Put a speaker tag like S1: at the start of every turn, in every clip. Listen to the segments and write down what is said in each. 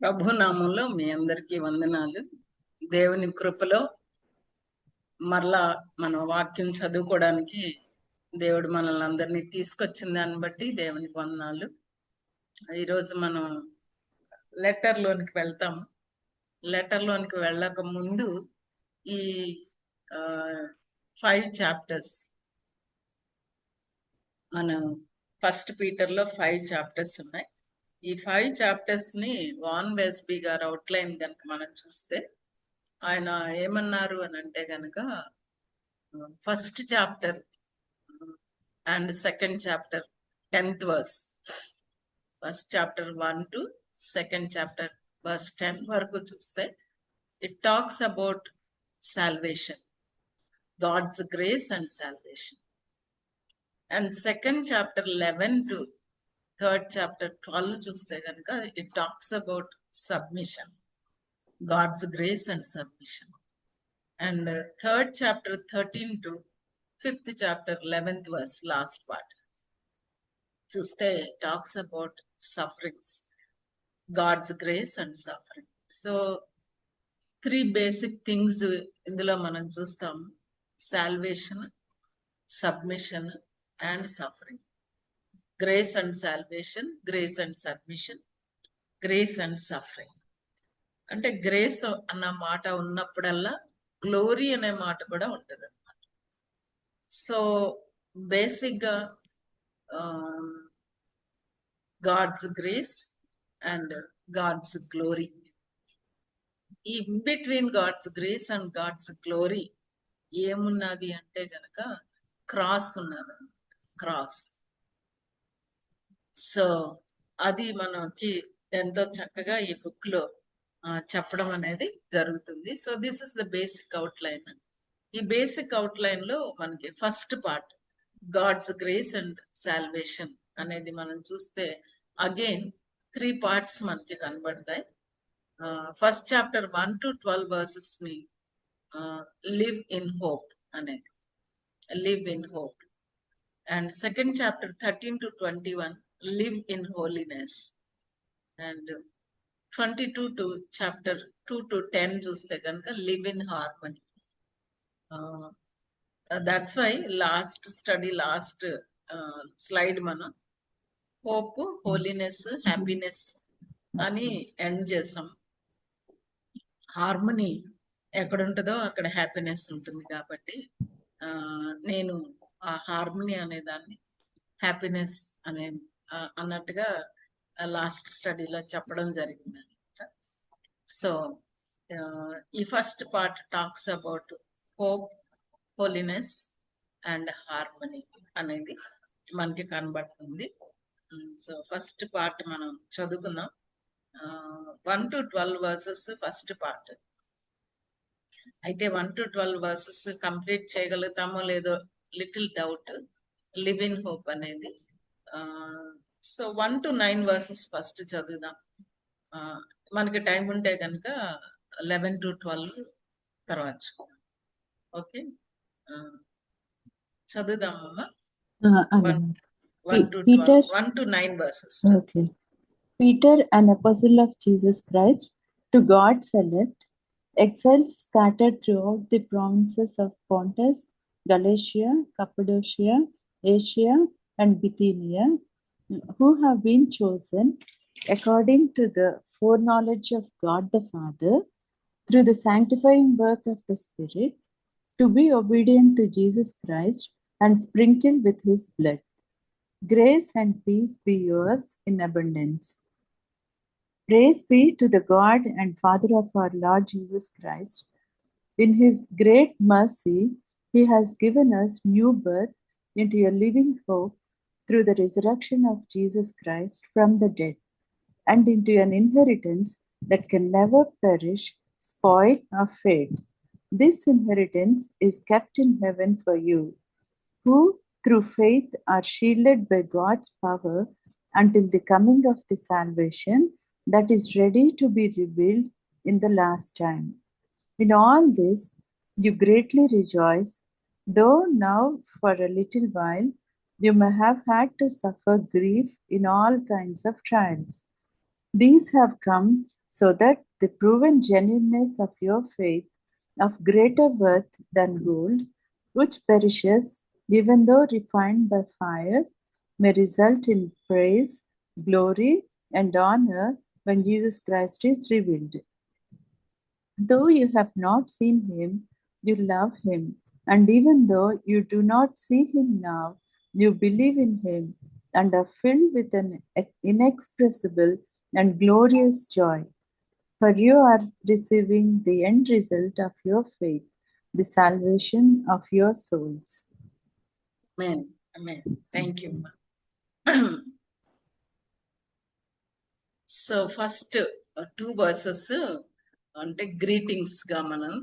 S1: ప్రభు నామంలో మీ అందరికీ వందనాలు. దేవుని కృపలో మరలా మన వాక్యం చదువుకోవడానికి దేవుడు మనల్ని అందరినీ తీసుకొచ్చిన దాన్ని బట్టి దేవునికి వందనాలు. ఈరోజు మనం లెటర్లోనికి వెళ్తాము. లెటర్లోనికి వెళ్ళక ముందు ఈ 5 చాప్టర్స్ మనం ఫస్ట్ పీటర్లో 5 చాప్టర్స్ ఉన్నాయి. ఈ 5 చాప్టర్స్ ని వాన్ వెస్బీ గారు అవుట్లైన్ కనుక మనం చూస్తే ఆయన ఏమన్నారు అని అంటే గనక first chapter and second chapter 10th verse, first chapter 1 to second chapter verse 10 వరకు చూస్తే it talks about salvation, God's grace and salvation. And second chapter 11 to third chapter 12 చూస్తే కనుక it talks about submission, God's grace and submission. And third chapter 13 to fifth chapter 11th verse, last part చూస్తే talks about sufferings, God's grace and suffering. So 3 basic things ఇందులో మనం చూస్తాం: salvation, submission and suffering. Grace and salvation, grace and submission, grace and suffering. అంటే grace అన్న మాట ఉన్నప్పుడల్లా glory అనే మాట కూడా ఉంటుంది అన్నమాట. సో బేసిక్ గా God's grace and God's glory. ఈ between God's grace and God's glory ఏమున్నది అంటే గనక క్రాస్ ఉన్నది, క్రాస్. సో అది మనకి ఎంతో చక్కగా ఈ బుక్ లో చెప్పడం అనేది జరుగుతుంది. So this is the basic outline. ఈ బేసిక్ అవుట్ లైన్ లో మనకి first part God's grace and salvation అనేది మనం చూస్తే అగైన్ 3 parts మనకి కనబడతాయి. ఫస్ట్ చాప్టర్ 1 to 12 verses ని లివ్ ఇన్ హోప్ అనేది, live in hope. And second chapter 13 to 21 live in holiness. And 22 to chapter 2 to 10 చూస్తే కనుక live in harmony. That's why last study, last slide మనం hope, holiness, happiness అని end చేసాం. Harmony ఎక్కడ ఉంటుందో అక్కడ happiness ఉంటుంది కాబట్టి నేను ఆ హార్మనీ అనే దాన్ని హ్యాపీనెస్ అనే అన్నట్టుగా లాస్ట్ స్టడీలో చెప్పడం జరిగింది అనమాట. సో ఈ first part talks about hope, holiness and harmony అనేది మనకి కనబడుతుంది. సో ఫస్ట్ పార్ట్ మనం చదువుకుందాం. 1 to 12 verses ఫస్ట్ పార్ట్. అయితే 1 to 12 verses కంప్లీట్ చేయగలుగుతామో లేదో little doubt, live in hope అనేది. సో 1 to 9 verses ఫస్ట్ చదువుదాం. మనకి టైం ఉంటే కనుక 11 to 12 తర్వాత. Okay, చదువుదామమ్మా. 1 to 9 verses.
S2: Okay. Peter, an apostle of Jesus Christ, to God's elect, exiles scattered throughout the provinces of Pontus, Galatia, Cappadocia, Asia, and Bithynia, who have been chosen according to the foreknowledge of God the Father, through the sanctifying work of the Spirit, to be obedient to Jesus Christ and sprinkled with his blood. Grace and peace be yours in abundance. Praise be to the God and Father of our Lord Jesus Christ. In his great mercy, he has given us new birth into a living hope through the resurrection of Jesus Christ from the dead, and into an inheritance that can never perish, spoil, or fade. This inheritance is kept in heaven for you, who through faith are shielded by God's power until the coming of the salvation that is ready to be revealed in the last time. In all this you greatly rejoice, though now for a little while you may have had to suffer grief in all kinds of trials. These have come so that the proven genuineness of your faith, of greater worth than gold, which perishes, even though refined by fire, may result in praise, glory, and honor when Jesus Christ is revealed. Though you have not seen him, you love him, and even though you do not see him now, you believe in him and are filled with an inexpressible and glorious joy. For you are receiving the end result of your faith, the salvation of your souls.
S1: Amen. Amen. Thank you. So first 2 verses అంటే greetings గా మనం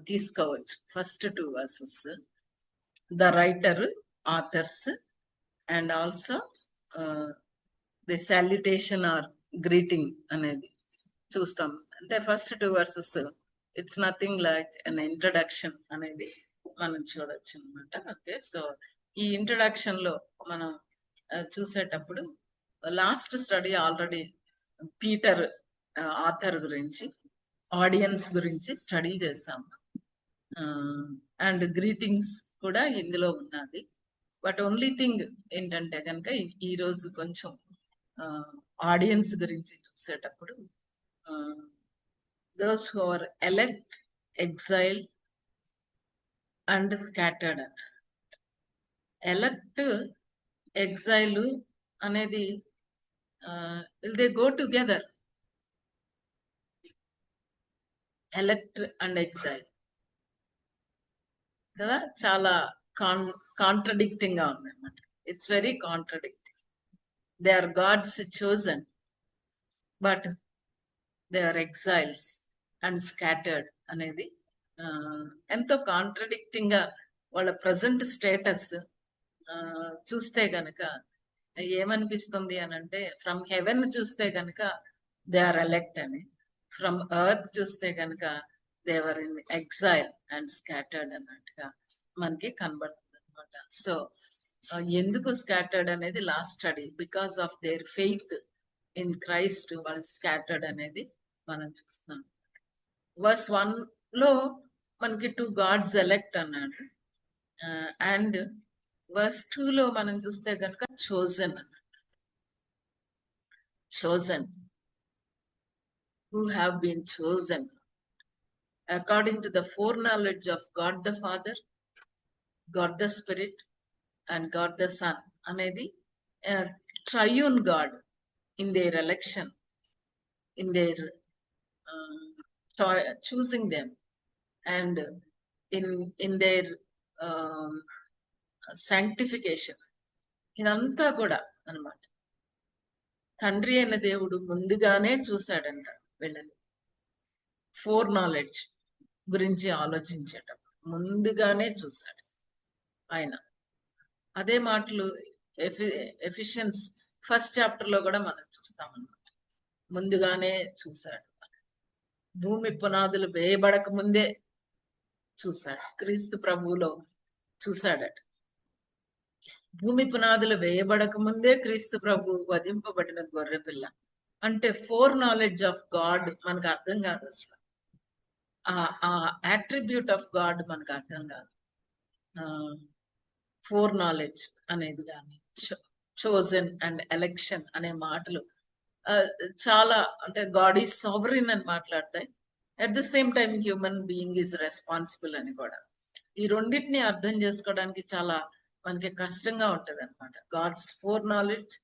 S1: తీసుకోవచ్చు. First 2 verses the writer, authors, and also the salutation or greeting అనేది చూస్తాం. అంటే first 2 verses it's nothing like an introduction అనేది మనం చూడొచ్చు అనమాట. ఓకే, సో ఈ ఇంట్రడక్షన్ లో మనం చూసేటప్పుడు last study already Peter author గురించి, ఆడియన్స్ గురించి స్టడీ చేసాము. అండ్ గ్రీటింగ్స్ కూడా ఇందులో ఉన్నది. బట్ ఓన్లీ థింగ్ ఏంటంటే కనుక ఈ రోజు కొంచెం ఆడియన్స్ గురించి చూసేటప్పుడు those who are elect, exile and scattered. Elect, exile అనేది will they go together? Elect and exile కదా, చాలా కాంట్రడిక్టింగ్ గా ఉంది అన్నమాట. It's very contradicting. They are God's chosen, but they are exiles and scattered అనేది ఎంతో కాంట్రడిక్టింగ్ గా వాళ్ళ ప్రజెంట్ స్టేటస్ చూస్తే గనక ఏమనిపిస్తుంది అని అంటే, ఫ్రమ్ హెవెన్ చూస్తే గనక దే ఆర్ ఎలెక్ట్ అని, ఫ్రమ్ ఎర్త్ చూస్తే గనక they are in exile and scattered అన్నట్టుగా మనకి కనబడుతుంది అనమాట. సో ఎందుకు స్కాటర్డ్ అనేది last study, because of their faith in Christ వాళ్ళు స్కాటర్డ్ అనేది మనం చూస్తున్నాం. వర్స్ 1 లో మనకి 2 గాడ్స్ ఎలెక్ట్ అన్నాడు, అండ్ వర్స్ 2 లో మనం చూస్తే కనుక చోజన్ అన్నాడు. chosen, who have been chosen according to the foreknowledge of God the Father, God the Spirit, and God the Son అనేది triune God in their election, in their choosing them, and in their sanctification. ఇదంతా కూడా అన్నమాట. తండ్రి అయిన దేవుడు ముందుగానే చూశాడంట వీళ్ళని. Four knowledge గురించి ఆలోచించేటప్పుడు ముందుగానే చూశాడు ఆయన. అదే మాటలు ఎఫిషియన్స్ ఫస్ట్ చాప్టర్ లో కూడా మనం చూస్తామన్నమాట. ముందుగానే చూశాడు, భూమి పునాదులు వేయబడక ముందే చూశాడు. క్రీస్తు ప్రభువులో చూశాడట. భూమి పునాదులు వేయబడక ముందే క్రీస్తు ప్రభు వధింపబడిన గొర్రెపిల్ల అంటే ఫోర్ నాలెడ్జ్ ఆఫ్ గాడ్ మనకు అర్థం కాదు అసలు. ఆ అట్రిబ్యూట్ ఆఫ్ గాడ్ మనకు అర్థం కాదు. ఫోర్ నాలెడ్జ్ అనేది కానీ, చోజన్ అండ్ ఎలక్షన్ అనే మాటలు చాలా అంటే గాడ్ ఈజ్ సావరిన్ అని మాట్లాడతాయి. At the same time human being is responsible అని కూడా. ఈ రెండింటిని అర్థం చేసుకోవడానికి చాలా మనకి కష్టంగా ఉంటది అనమాట. God's foreknowledge,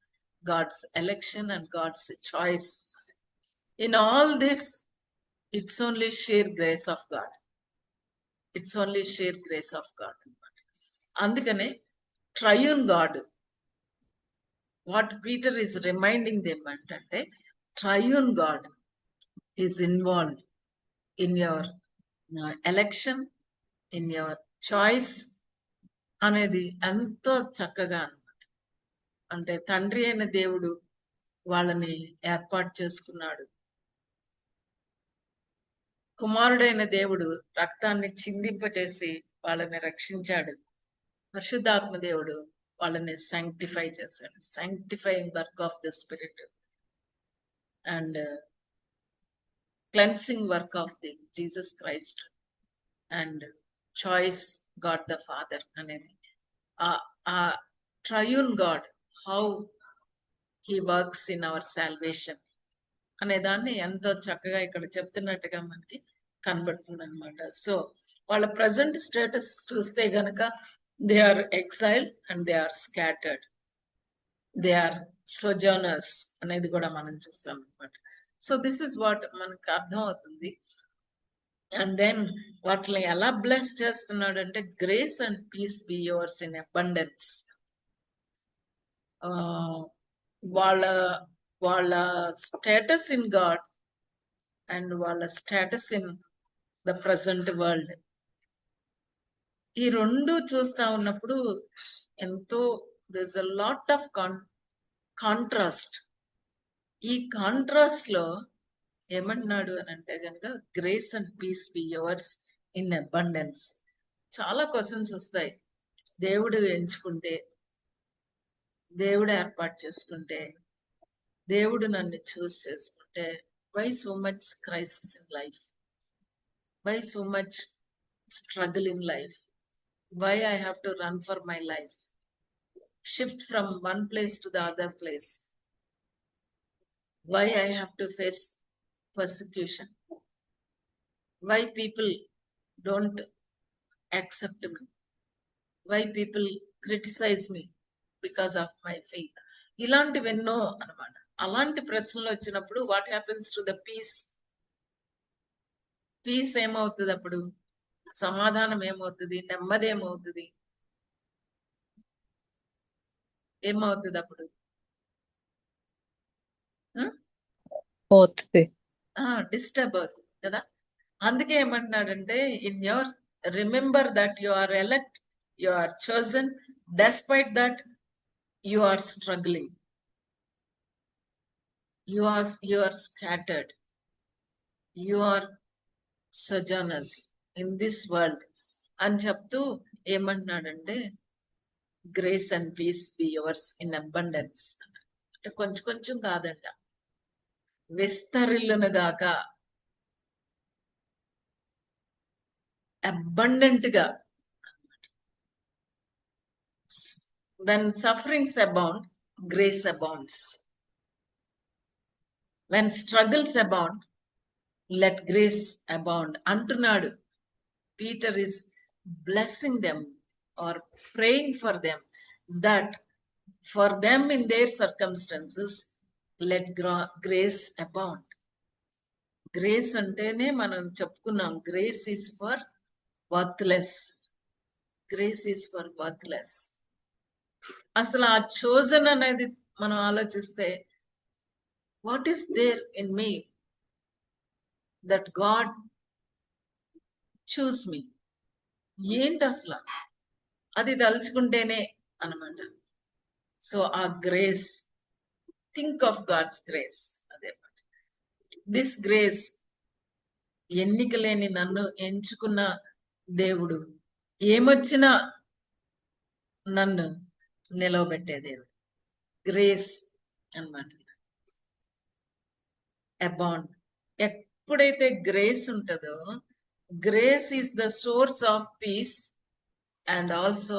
S1: God's election and God's choice. In all this it's only sheer grace of God. It's only sheer grace of God అనమాట. అందుకనే triune God, what Peter is reminding them అంటే, triune God is involved in your election, in your choice అనేది ఎంతో చక్కగా అన్నమాట. అంటే తండ్రి అయిన దేవుడు వాళ్ళని ఏర్పాటు చేసుకున్నాడు. కుమారుడైన దేవుడు రక్తాన్ని చిందింపచేసి వాళ్ళని రక్షించాడు. పరిశుద్ధాత్మ దేవుడు వాళ్ళని సాంక్టిఫై చేశాడు. Sanctifying work of the spirit. And cleansing work of the Jesus Christ and choice God the Father అనేది ఆ triune God, how he works in our salvation అనే దాన్ని ఎంతో చక్కగా ఇక్కడ చెప్తున్నట్టుగా మనకి కనబడుతుంది అనమాట. సో వాళ్ళ ప్రజెంట్ స్టేటస్ చూస్తే గనక they are exiled and they are scattered, they are sojourners అనేది కూడా మనం చూస్తాం అనమాట. సో దిస్ ఇస్ వాట్ మనకు అర్థం అవుతుంది. అండ్ దెన్ వాటిని ఎలా బ్లెస్ చేస్తున్నాడు అంటే grace and peace be yours in abundance. వాళ్ళ వాళ్ళ స్టేటస్ ఇన్ గాడ్ అండ్ వాళ్ళ status in the present world, ఈ రెండు చూస్తా ఉన్నప్పుడు ఎంతో this a lot of contrast. ఈ కాంట్రాస్ట్ లో ఏమంటున్నాడు అని అంటే కనుక grace and peace be yours in abundance. చాలా క్వశ్చన్స్ వస్తాయి. దేవుడు ఎంచుకుంటే, దేవుడు ఏర్పాటు చేసుకుంటే, దేవుడు నన్ను చూస్ చేసుకుంటే, why so much crisis in life, why so much struggle in life, why I have to run for my life, shift from one place to the other place, why I have to face persecution, why people don't accept me, why people criticize me because of my faith. ఇలాంటివెన్నో అన్నమాట. అలాంటి ప్రశ్నలు వచ్చినప్పుడు what happens to the peace? Peace ఏమవుతుంది అప్పుడు? సమాధానం ఏమవుతుంది? నెమ్మది ఏమవుతుంది? ఏమవుతుంది అప్పుడు?
S3: పోతుంది,
S1: డిస్టర్బ్ అవుతుంది కదా. అందుకే ఏమంటున్నాడంటే in your remember that you are elect, you are chosen, despite that you are struggling, you are scattered, you are sojourners in this world అని చెప్తూ ఏమంటున్నాడంటే grace and peace be yours in abundance. అంటే కొంచెం కొంచెం కాదంట, విస్తరిల్లును గాక, abundant గా. When sufferings abound, grace abounds. When struggles abound, let grace abound. అంటున్నాడు. Peter is blessing them or praying for them that for them in their circumstances, let grace abound. Grace అంటేనే మనం చెప్పుకున్నాం, grace is for worthless, grace is for worthless. అసలు ఆ chosen అనేది మనం ఆలోచిస్తే what is there in me that God chose me? ఏంటి అసలు? అది తలుచుకుంటేనే అన్నమాట. సో ఆ grace, think of God's grace. అదే దిస్ గ్రేస్, ఎన్నిక లేని నన్ను ఎంచుకున్న దేవుడు, ఏమొచ్చినా నన్ను నిలవబెట్టే దేవుడు. గ్రేస్ అన్నమాట. అబాండ్. ఎప్పుడైతే గ్రేస్ ఉంటుందో, grace is the source of peace and also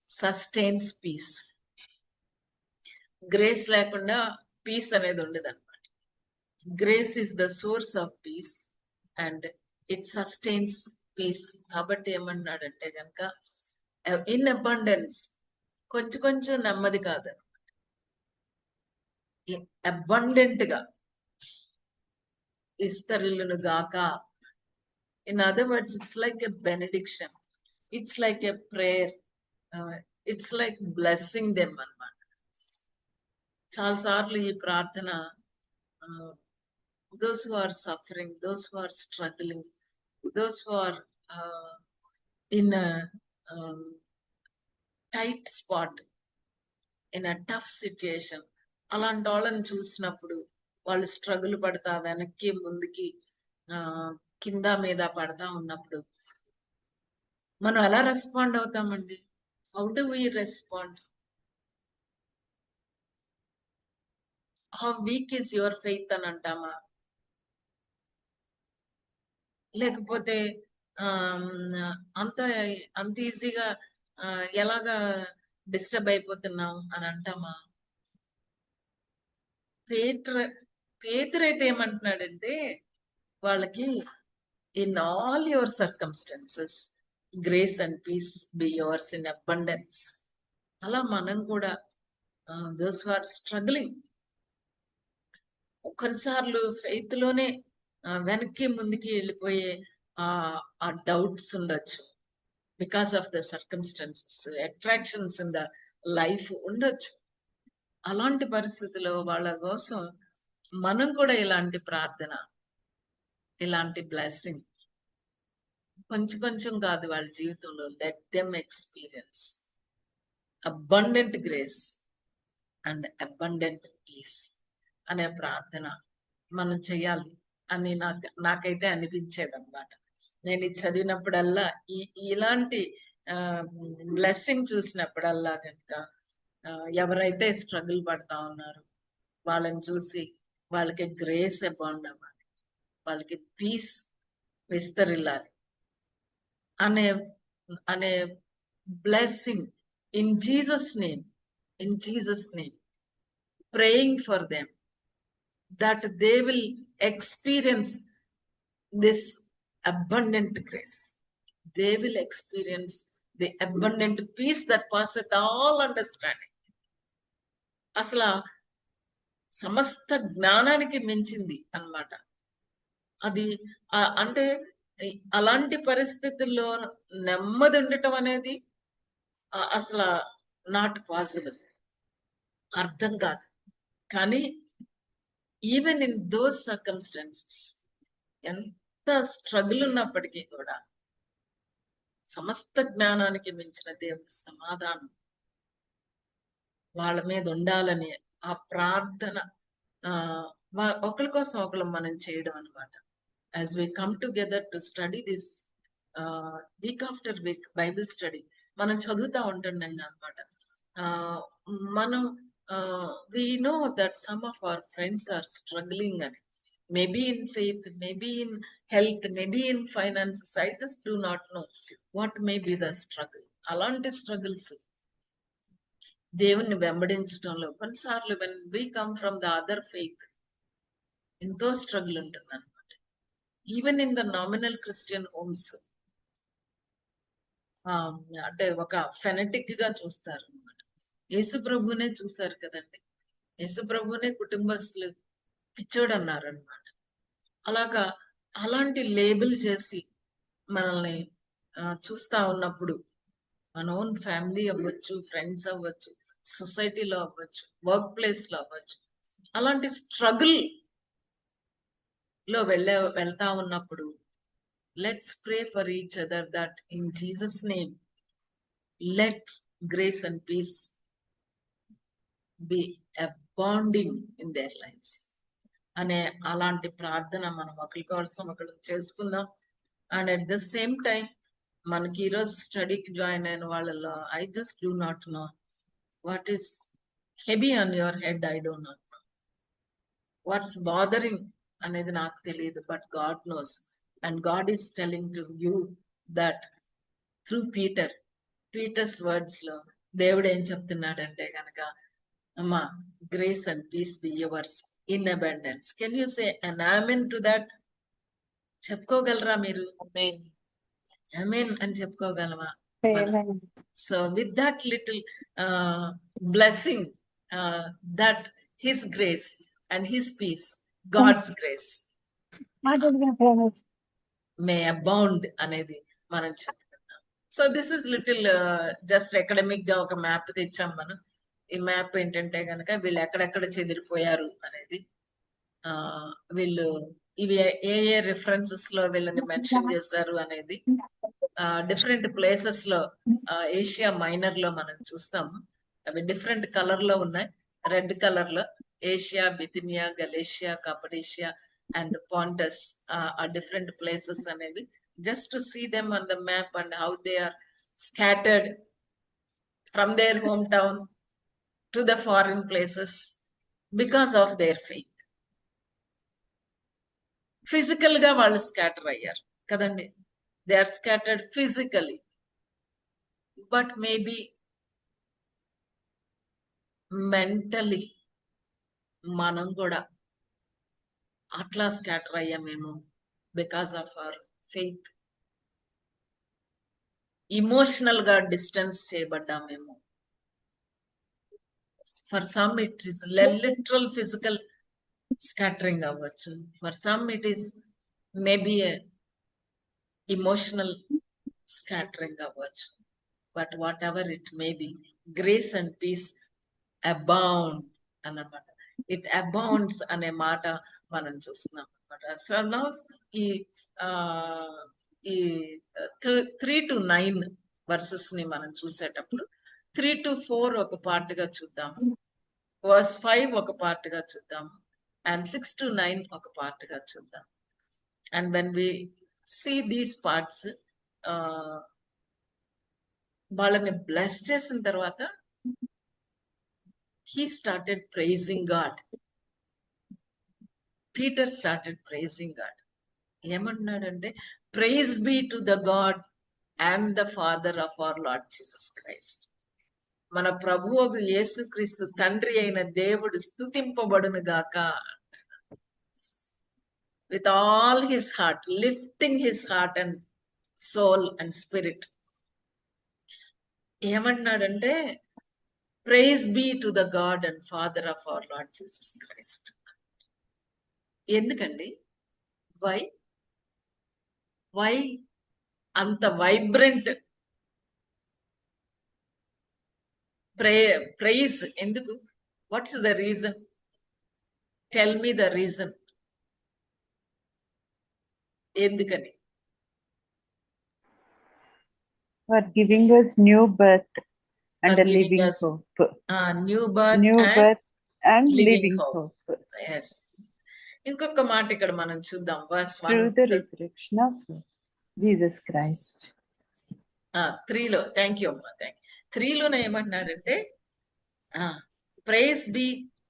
S1: sustains peace. Grace లేకుండా పీస్ అనేది ఉండదు అనమాట. Grace is the source of peace and it sustains peace. కాబట్టి ఏమన్నాడంటే కనుక ఇన్ అబండెన్స్, కొంచెం కొంచెం నెమ్మది కాదు, అబండెంట్ గా విస్తరిల్లును గాక. In other words, it's like a benediction, it's like a prayer, it's like blessing them అన్నమాట. చాలాసార్లు ఈ ప్రార్థన those who are suffering, those who are struggling, those who are in a tight spot, in a tough situation, అలాంటి వాళ్ళని చూసినప్పుడు వాళ్ళు struggle పడతా వెనక్కి ముందుకి కింద మీద పడతా ఉన్నప్పుడు మనం ఎలా రెస్పాండ్ అవుతామండి? How do we respond? How weak is your faith అని అంటామా? లేకపోతే అంత అంత ఈజీగా ఎలాగా డిస్టర్బ్ అయిపోతున్నాం అని అంటామా? పేతురైతే ఏమంటున్నాడంటే వాళ్ళకి, in all your circumstances grace and peace be yours in abundance. అలా మనం కూడా దోస్ ఆర్ స్ట్రగ్లింగ్, కొన్నిసార్లు ఫెయిత్ లోనే వెనక్కి ముందుకి వెళ్ళిపోయే ఆ డౌట్స్ ఉండొచ్చు, because of the circumstances, attractions in the life ఉండొచ్చు. అలాంటి పరిస్థితుల్లో వాళ్ళ కోసం మనం కూడా ఇలాంటి ప్రార్థన, ఇలాంటి బ్లెస్సింగ్ కొంచెం కొంచెం కాదు వాళ్ళ జీవితంలో, let them experience abundant grace and abundant peace అనే ప్రార్థన మనం చేయాలి అని నాకైతే అనిపించేది అనమాట. నేను ఇది చదివినప్పుడల్లా ఇలాంటి బ్లెస్సింగ్ చూసినప్పుడల్లా కనుక ఎవరైతే స్ట్రగుల్ పడతా ఉన్నారో వాళ్ళని చూసి వాళ్ళకి గ్రేస్ అబౌండ్ అవ్వాలి, వాళ్ళకి పీస్ విస్తరిల్లాలి అనే అనే blessing in Jesus name, in Jesus name praying for them that they will experience this abundant grace. They will experience the abundant peace that passeth all understanding. అసలు సమస్త జ్ఞానానికి మించింది అన్నమాట అది. అంటే అలాంటి పరిస్థితుల్లో నెమ్మది ఉండటం అనేది అసలు నాట్ పాసిబుల్, అర్థం కాదు. కానీ ఈవెన్ ఇన్ దోస్ సర్కమ్స్టాన్సెస్, ఎంత స్ట్రగుల్ ఉన్నప్పటికీ కూడా సమస్త జ్ఞానానికి మించిన దేవుడి సమాధానం వాళ్ళ మీద ఉండాలని ఆ ప్రార్థన ఒకరి కోసం ఒకరు మనం చేయడం అనమాట. As we come together to study this week after week Bible study మనం చదువుతా ఉంటున్నాం అనమాట. మనం we know that some of our friends are struggling, and maybe in faith, maybe in health, maybe in finances. I just do not know what may be the struggle. Alanti struggles దేవుని వెంబడించడంలో కొన్నిసార్లు when we come from the other faith ఎంతో struggle ఉంటుంది అనమాట. Even in the nominal Christian homes అంటే ఒక phonetic గా చూస్తారు అనమాట. యేసు ప్రభునే చూసారు కదండి, యేసు ప్రభునే కుటుంబస్తులు పిచ్చోడు అన్నారు అనమాట. అలాగా అలాంటి లేబుల్ చేసి మనల్ని చూస్తా ఉన్నప్పుడు మన ఓన్ ఫ్యామిలీ అవ్వచ్చు, ఫ్రెండ్స్ అవ్వచ్చు, సొసైటీలో అవ్వచ్చు, వర్క్ ప్లేస్ లో అవ్వచ్చు, అలాంటి స్ట్రగుల్ లో వెళ్తా ఉన్నప్పుడు let's pray for each other that in Jesus name let grace and peace be abounding in their lives అనే అలాంటి ప్రార్థన మనం ఒకరి కోసం ఒకరు చేసుకుందాం. And at the same time మనకి ఈరోజు స్టడీకి జాయిన్ అయిన వాళ్ళలో I just do not know what is heavy on your head. I don't not know what's bothering అనేది నాకు తెలియదు, but God knows. And God is telling to you that through Peter's words లో దేవుడు ఏం చెప్తున్నాడంటే కనుక, అమ్మా grace and peace be yours in abundance. Can you say an amen to that? చెప్పుకోగలరా మీరు? ఆమెన్ అని చెప్పుకోగలమా? So with that little blessing that his grace and his peace, God's grace may abound అనేది మనం చెప్పుకుందాం. So this is little just academic గా ఒక map తెచ్చాం మనం. ఈ మ్యాప్ ఏంటంటే కనుక వీళ్ళు ఎక్కడెక్కడ చెదిరిపోయారు అనేది, వీళ్ళు ఇవి ఏ ఏ రిఫరెన్సెస్ లో వీళ్ళని మెన్షన్ చేశారు అనేది డిఫరెంట్ ప్లేసెస్ లో ఏషియా మైనర్ లో మనం చూస్తాము. అవి డిఫరెంట్ కలర్ లో ఉన్నాయి. రెడ్ కలర్ లో ఏషియా, బిథినియా, గలేషియా, కపడేషియా అండ్ పాంటస్ ఆ డిఫరెంట్ ప్లేసెస్ అనేవి, just to see them on the map and how they are scattered from their hometown to the foreign places because of their faith. Physical గా వాళ్ళు scatter అయ్యారు, కదండి. They are scattered physically, but maybe mentally మనం కూడా అట్లా scatter అయ్యామేమో because of our faith. Emotional గా distance చేయబడ్డామేమో. For some it is literal physical scattering అవ్వచ్చు, for some it is maybe emotional scattering అవ్వచ్చు. But whatever it may be, grace and peace abound అన్నమాట. It abounds అనే మాట మనం చూస్తున్నాం అనమాట. సో నౌ ఈ ఈ 3 to 9 వర్సెస్ ని మనం చూసేటప్పుడు 3 to 4 ఒక పార్ట్ గా చూద్దాము, వర్స్ 5 ఒక పార్ట్ గా చూద్దాము, అండ్ 6 to 9 ఒక పార్ట్ గా చూద్దాం. And when we see these parts, వాళ్ళని బ్లెస్ చేసిన తర్వాత he started praising God. Peter started praising God. ఏమంటున్నాడంటే, praise be to the God and the father of our Lord Jesus Christ. మన ప్రభువు యేసుక్రీస్తు తండ్రి అయిన దేవుడు స్తుతింపబడును గాక. With all his heart, lifting his heart and soul and spirit. ఏమంటున్నాడంటే, praise be to the God and father of our Lord Jesus Christ. ఎందుకండి? వై అంత వైబ్రెంట్ ప్రైజ్ ఎందుకు? What's the reason? Tell me the reason. ఎందుకని?
S2: For giving us new birth and a living hope.
S1: New birth
S2: and living hope.
S1: Yes. ఇంకొక మాట ఇక్కడ మనం చూద్దాం. verse 1.
S2: Through the resurrection of Jesus Christ.
S1: 3లో, thank you అమ్మా, thank you. 3లోనే ఏమంటున్నాడంటే, praise be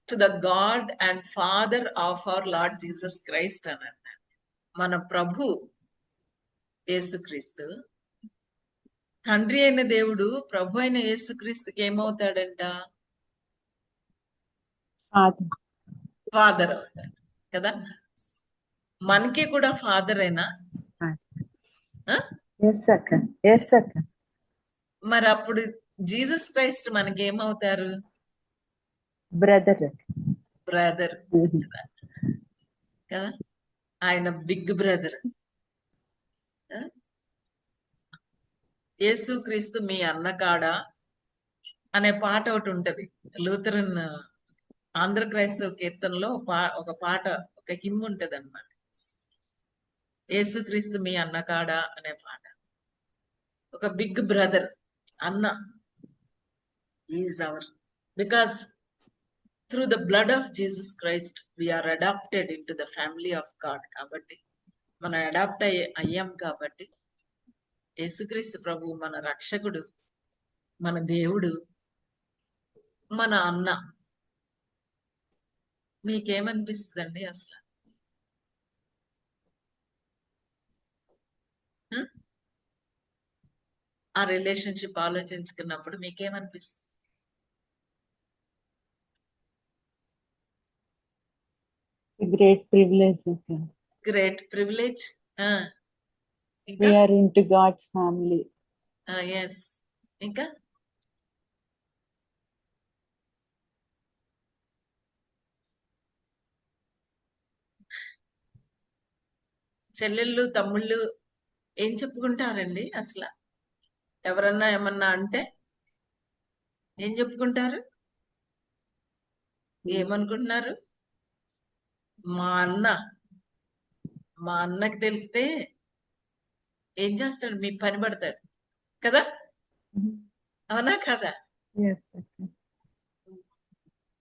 S1: to the God and father of our Lord Jesus Christ అని అన్నాడు. మన ప్రభు యేసుక్రీస్తు తండ్రి అయిన దేవుడు ప్రభు అయిన యేసుక్రీస్తుకి ఏమవుతాడంట? ఫాదర్ అవుతాడు కదా. మనకి కూడా ఫాదర్ అయినా? మరి అప్పుడు జీసస్ క్రైస్ట్ మనకి ఏమవుతారు?
S2: బ్రదర్
S1: కదా. ఆయన బిగ్ బ్రదర్. యేసుక్రీస్తు మీ అన్నకాడా అనే పాట ఒకటి ఉంటది. లూథరన్ ఆంధ్ర క్రైస్తవ కీర్తనలో ఒక పాట, ఒక హిమ్ ఉంటది అన్నమాట. యేసుక్రీస్తు మీ అన్నకాడా అనే పాట. ఒక బిగ్ బ్రదర్, అన్న. Is our, because through the blood of Jesus Christ we are adopted into the family of God. కాబట్టి మనం అడాప్ట్ అయ్యాం కాబట్టి యేసుక్రీస్తు ప్రభు మన రక్షకుడు, మన దేవుడు, మన అన్న. మీకేమనిపిస్తుందండి అసలు? ఆ రిలేషన్షిప్ ఆలోచించుకున్నప్పుడు మీకేమనిపిస్తుంది?
S2: Great privilege.
S1: Great privilege.
S2: We are into God's family.
S1: Yes. ఇంకా చెల్లెళ్ళు, తమ్ముళ్ళు ఏం చెప్పుకుంటారండి అసలు? ఎవరన్నా ఏమన్నా అంటే ఏం చెప్పుకుంటారు? ఏమనుకుంటున్నారు? మా అన్నకి తెలిస్తే ఏం చేస్తాడు? మీ పని పడతాడు కదా. అవునా కదా?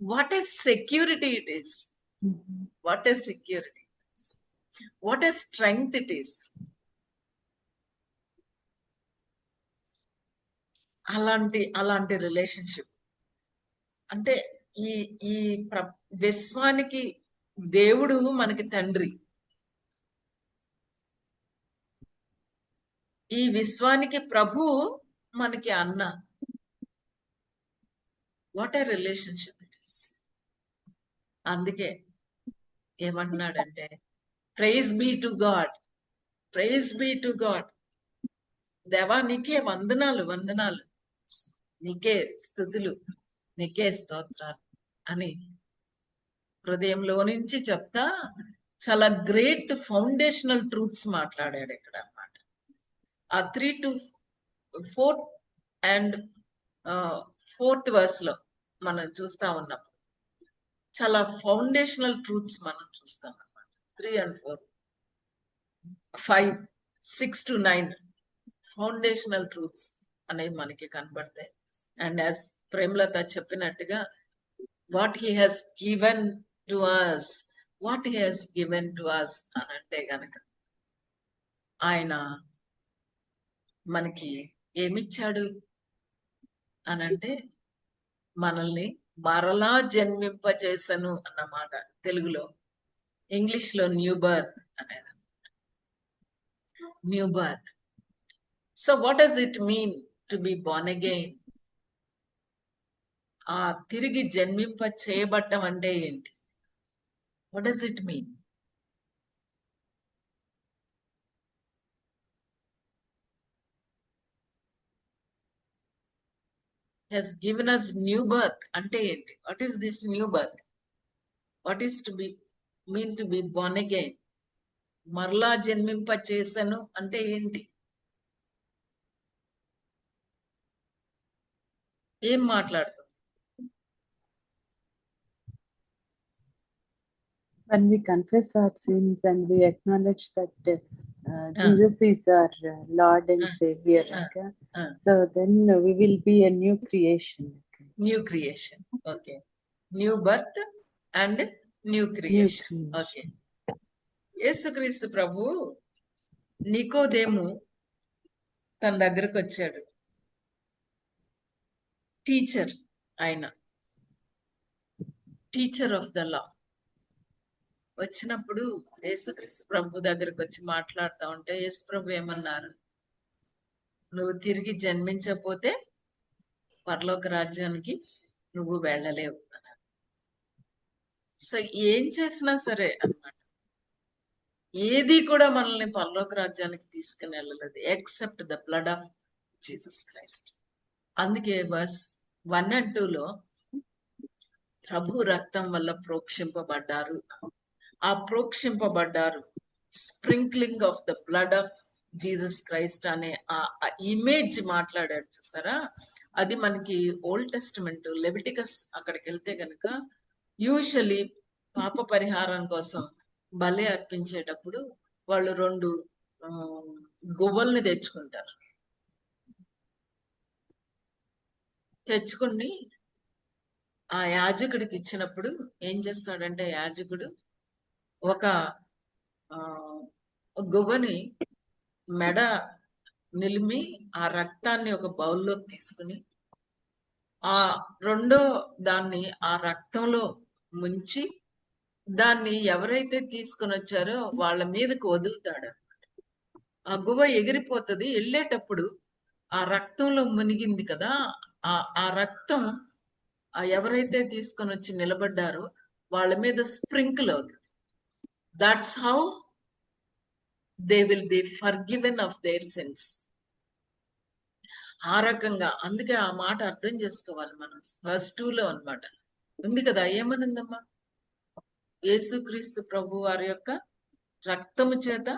S1: What is security it is. What is security, what is strength it is. అలాంటి రిలేషన్షిప్ అంటే ఈ విశ్వానికి దేవుడు మనకి తండ్రి. ఈ విశ్వానికి ప్రభు మనకి అన్న. What a relationship it is. అందుకే ఏమంటున్నాడంటే praise be to God, praise be to God. దేవా నీకే వందనాలు, వందనాలు, నీకే స్తుతులు, నీకే స్తోత్రాలు అని హృదయంలో నుంచి చెప్తా చాలా గ్రేట్ ఫౌండేషనల్ ట్రూత్స్ మాట్లాడాడు ఇక్కడ అన్నమాట. ఆ 3 to 4 అండ్ 4th వర్స్ లో మనం చూస్తా ఉన్నప్పుడు చాలా ఫౌండేషనల్ ట్రూత్స్ మనం చూస్తాం అన్నమాట. 3 and 4, 5, 6 to 9 ఫౌండేషనల్ ట్రూత్స్ అనేవి మనకి కనబడతాయి. అండ్ యాజ్ ప్రేమలత చెప్పినట్టుగా what he has given to us, what he has given to us అని అంటే గనక ఆయన మనకి ఏమిచ్చాడు అనంటే మనల్ని మరలా జన్మింపచేసను అన్నమాట తెలుగులో. ఇంగ్లీష్ లో న్యూ బర్త్ అనేది, new birth. So what does it mean to be born again? ఆ తిరిగి జన్మింప చేయబట్టం అంటే ఏంటి? What does it mean? has given us new birth అంటే ఏంటి? What is this new birth? What is to be mean to be born again? మరలా జన్మింప చేసను అంటే ఏంటి? ఏం మాట్లాడుతుంది?
S2: When we confess our sins and we acknowledge that Jesus is our Lord and Savior, okay? So then we will be a new creation. Okay?
S1: New creation. Okay, new birth and new creation. Okay. యేసుక్రీస్తు ప్రభు నికోదేము తన దగ్గరకు వచ్చాడు. Teacher, ఆయన teacher of the law. వచ్చినప్పుడు యేసుక్రీస్తు ప్రభు దగ్గరకు వచ్చి మాట్లాడుతూ ఉంటే యేసు ప్రభు ఏమన్నారు? నువ్వు తిరిగి జన్మించకపోతే పరలోక రాజ్యానికి నువ్వు వెళ్ళలేవు అన్నారు. సో ఏం చేసినా సరే అన్నమాట, ఏది కూడా మనల్ని పరలోక రాజ్యానికి తీసుకుని వెళ్ళలేదు except the blood of Jesus Christ. అందుకే వర్స్ 1 and 2 లో ప్రభు రక్తం వల్ల ప్రోక్షింపబడ్డారు. ఆ ప్రోక్షింపబడ్డారు, sprinkling of the blood of Jesus Christ అనే ఆ ఇమేజ్ మాట్లాడాడు చూసారా? అది మనకి ఓల్డ్ టెస్టిమెంట్ లెవిటికస్ అక్కడికి వెళ్తే గనక యూజువలీ పాప పరిహారం కోసం బలి అర్పించేటప్పుడు వాళ్ళు 2 గువ్వల్ని తెచ్చుకుంటారు. తెచ్చుకుని ఆ యాజకుడికి ఇచ్చినప్పుడు ఏం చేస్తాడంటే యాజకుడు ఒక గువ్వని మెడ నిలిమి ఆ రక్తాన్ని ఒక బౌల్లోకి తీసుకుని ఆ రెండో దాన్ని ఆ రక్తంలో ముంచి దాన్ని ఎవరైతే తీసుకుని వచ్చారో వాళ్ళ మీదకి వదులుతాడు. ఆ గువ్వ ఎగిరిపోతుంది. వెళ్ళేటప్పుడు ఆ రక్తంలో మునిగింది కదా, ఆ రక్తం ఎవరైతే తీసుకొని వచ్చి నిలబడ్డారో వాళ్ళ మీద స్ప్రింకిల్ అవుతుంది. That's how they will be forgiven of their since. ఆ రకంగా, అందుకే ఆ మాట అర్థం చేసుకోవాలి మనం. వర్స్ 2 లో అన్నమాట ఉంది కదా, ఏమనుందమ్మా? యేసుక్రీస్తు ప్రభు వారి యొక్క రక్తము చేత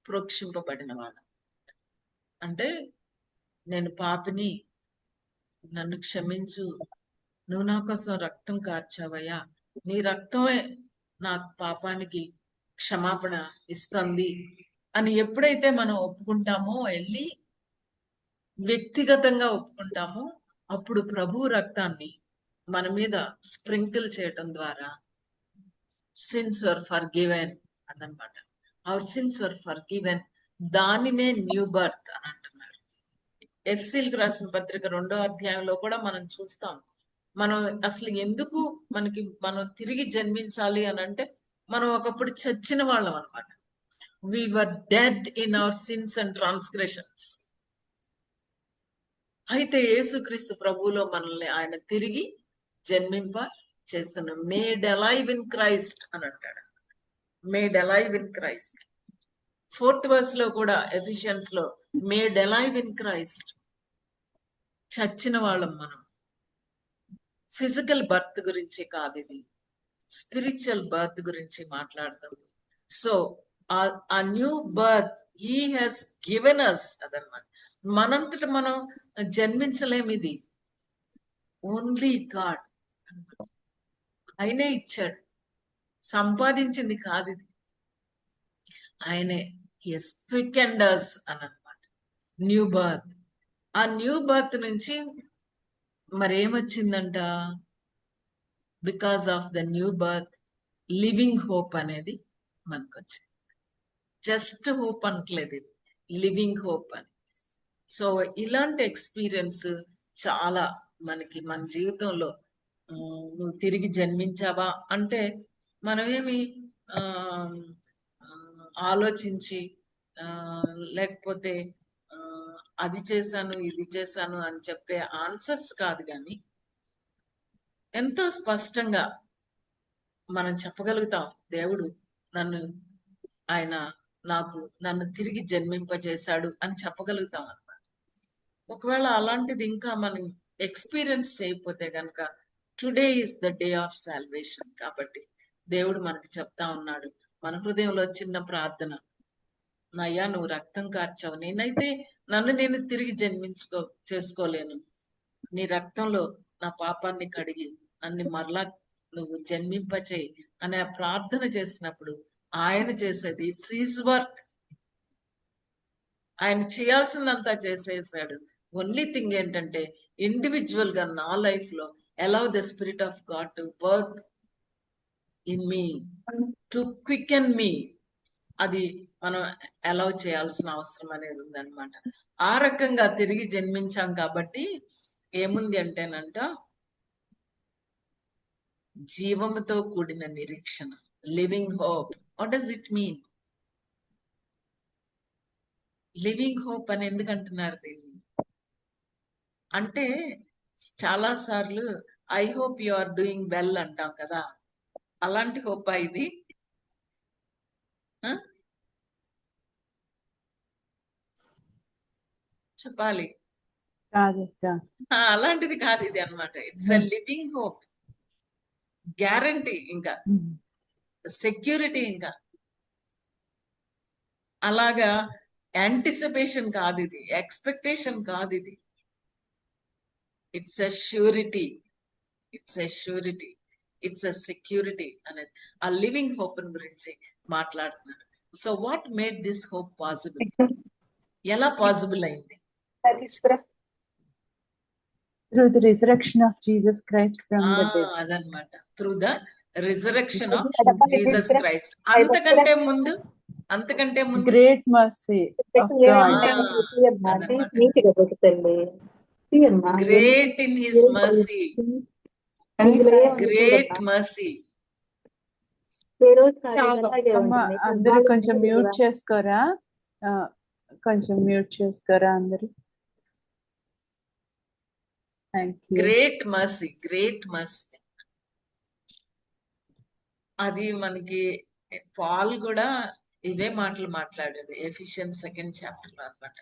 S1: ప్రోక్షింపబడిన వాడు అంటే, నేను పాపిని, నన్ను క్షమించు, నువ్వు నా కోసం రక్తం కార్చావయ్యా, నీ రక్తమే నాకు పాపానికి క్షమాపణ ఇస్తుంది అని ఎప్పుడైతే మనం ఒప్పుకుంటామో, వెళ్ళి వ్యక్తిగతంగా ఒప్పుకుంటామో, అప్పుడు ప్రభు రక్తాన్ని మన మీద స్ప్రింకిల్ చేయటం ద్వారా సిన్స్ వర్ ఫర్గివెన్ అన్నమాట. Our sins were forgiven. దానినే న్యూ బర్త్ అని అంటున్నారు. ఎఫ్సీలకు రాసిన పత్రిక 2వ అధ్యాయంలో కూడా మనం చూస్తాం. మనం అసలు ఎందుకు మనం తిరిగి జన్మించాలి అని అంటే, మనం ఒకప్పుడు చచ్చిన వాళ్ళం అనమాట. We were dead in our sins and transgressions. అయితే యేసుక్రీస్తు ప్రభువులో మనల్ని ఆయన తిరిగి జన్మింప చేస్తున్న మేడ్ అలైవ్ ఇన్ క్రైస్ట్ అని అంటాడు. Made alive in Christ. 4th verse లో కూడా ఎఫిషియన్స్ లో మేడ్ అలైవ్ ఇన్ క్రైస్ట్. చచ్చిన వాళ్ళం మనం. ఫిజికల్ బర్త్ గురించి కాదు ఇది, స్పిరిచువల్ బర్త్ గురించి మాట్లాడుతుంది. సో ఆ new birth he has given us అదనమాట. మనంతట మనం జన్మించలేము, ఇది ఓన్లీ గాడ్ ఆయనే ఇచ్చాడు, సంపాదించింది కాదు ఇది, ఆయనే హియస్ క్వికెండ్ us అని అనమాట. New birth. ఆ న్యూ బర్త్ నుంచి మరేమొచ్చిందంట? Because of the new birth living hope అనేది మనకు వచ్చింది. జస్ట్ హోప్ అనట్లేదు, ఇది లివింగ్ హోప్ అని. సో ఇలాంటి ఎక్స్పీరియన్స్ చాలా మనకి మన జీవితంలో నువ్వు తిరిగి జన్మించావా అంటే మనమేమి ఆలోచించి లేకపోతే అది చేశాను ఇది చేశాను అని చెప్పే ఆన్సర్స్ కాదు, కానీ ఎంతో స్పష్టంగా మనం చెప్పగలుగుతాం, దేవుడు నన్ను తిరిగి జన్మింపజేశాడు అని చెప్పగలుగుతాం అన్నమాట. ఒకవేళ అలాంటిది ఇంకా మనం ఎక్స్పీరియన్స్ చేయకపోతే కనుక today is the day of salvation. కాబట్టి దేవుడు మనకి చెప్తా ఉన్నాడు, మన హృదయంలో చిన్న ప్రార్థన, నయ్యా నువ్వు రక్తం కార్చావు, నేనైతే నన్ను నేను తిరిగి చేసుకోలేను, నీ రక్తంలో నా పాపాన్ని కడిగి నన్ను మరలా నువ్వు జన్మింపచేయి అనే ప్రార్థన చేసినప్పుడు ఆయన చేసేది ఇట్స్ హిస్ వర్క్. ఆయన చేయాల్సిందంతా చేసేసాడు. ఓన్లీ థింగ్ ఏంటంటే ఇండివిజువల్ గా నా లైఫ్ లో allow the spirit of God to work in me, to quicken me. అది మనం అలౌ చేయాల్సిన అవసరం అనేది ఉందన్నమాట. ఆ రకంగా తిరిగి జన్మించాం కాబట్టి ఏముంది అంటేనంట, జీవముతో కూడిన నిరీక్షణ, living hope. What does it mean? Living hope అని ఎందుకు అంటున్నారు దీన్ని అంటే, చాలా సార్లు I hope you are doing well అంటాం కదా, అలాంటి హోపా ఇది? చెప్పాలి. అలాంటిది కాదు ఇది అన్నమాట. It's a living hope, guarantee, ఇంకా సెక్యూరిటీ, ఇంకా అలాగా యాంటిసిపేషన్ కాదు ఇది, ఎక్స్పెక్టేషన్ కాదు ఇది. It's a surety, it's a surety, it's a security అనేది ఆ లివింగ్ హోప్ గురించి మాట్లాడుతున్నాడు. So what made this hope possible? ఎలా పాసిబుల్ అయింది?
S2: Through the resurrection of Jesus Christ from the dead.
S1: అదనమాట, through the resurrection of Jesus Christ. అంతకంటే ముందు
S2: great mercy of God.
S1: Great in his mercy, great mercy.
S2: అందరూ కొంచెం mute చేసుకోరా, అందరూ.
S1: Great mercy, great mercy. అది మనకి పాల్ కూడా ఇవే మాటలు మాట్లాడాడు ఎఫిషియన్స్ 2nd chapter లో అన్నమాట.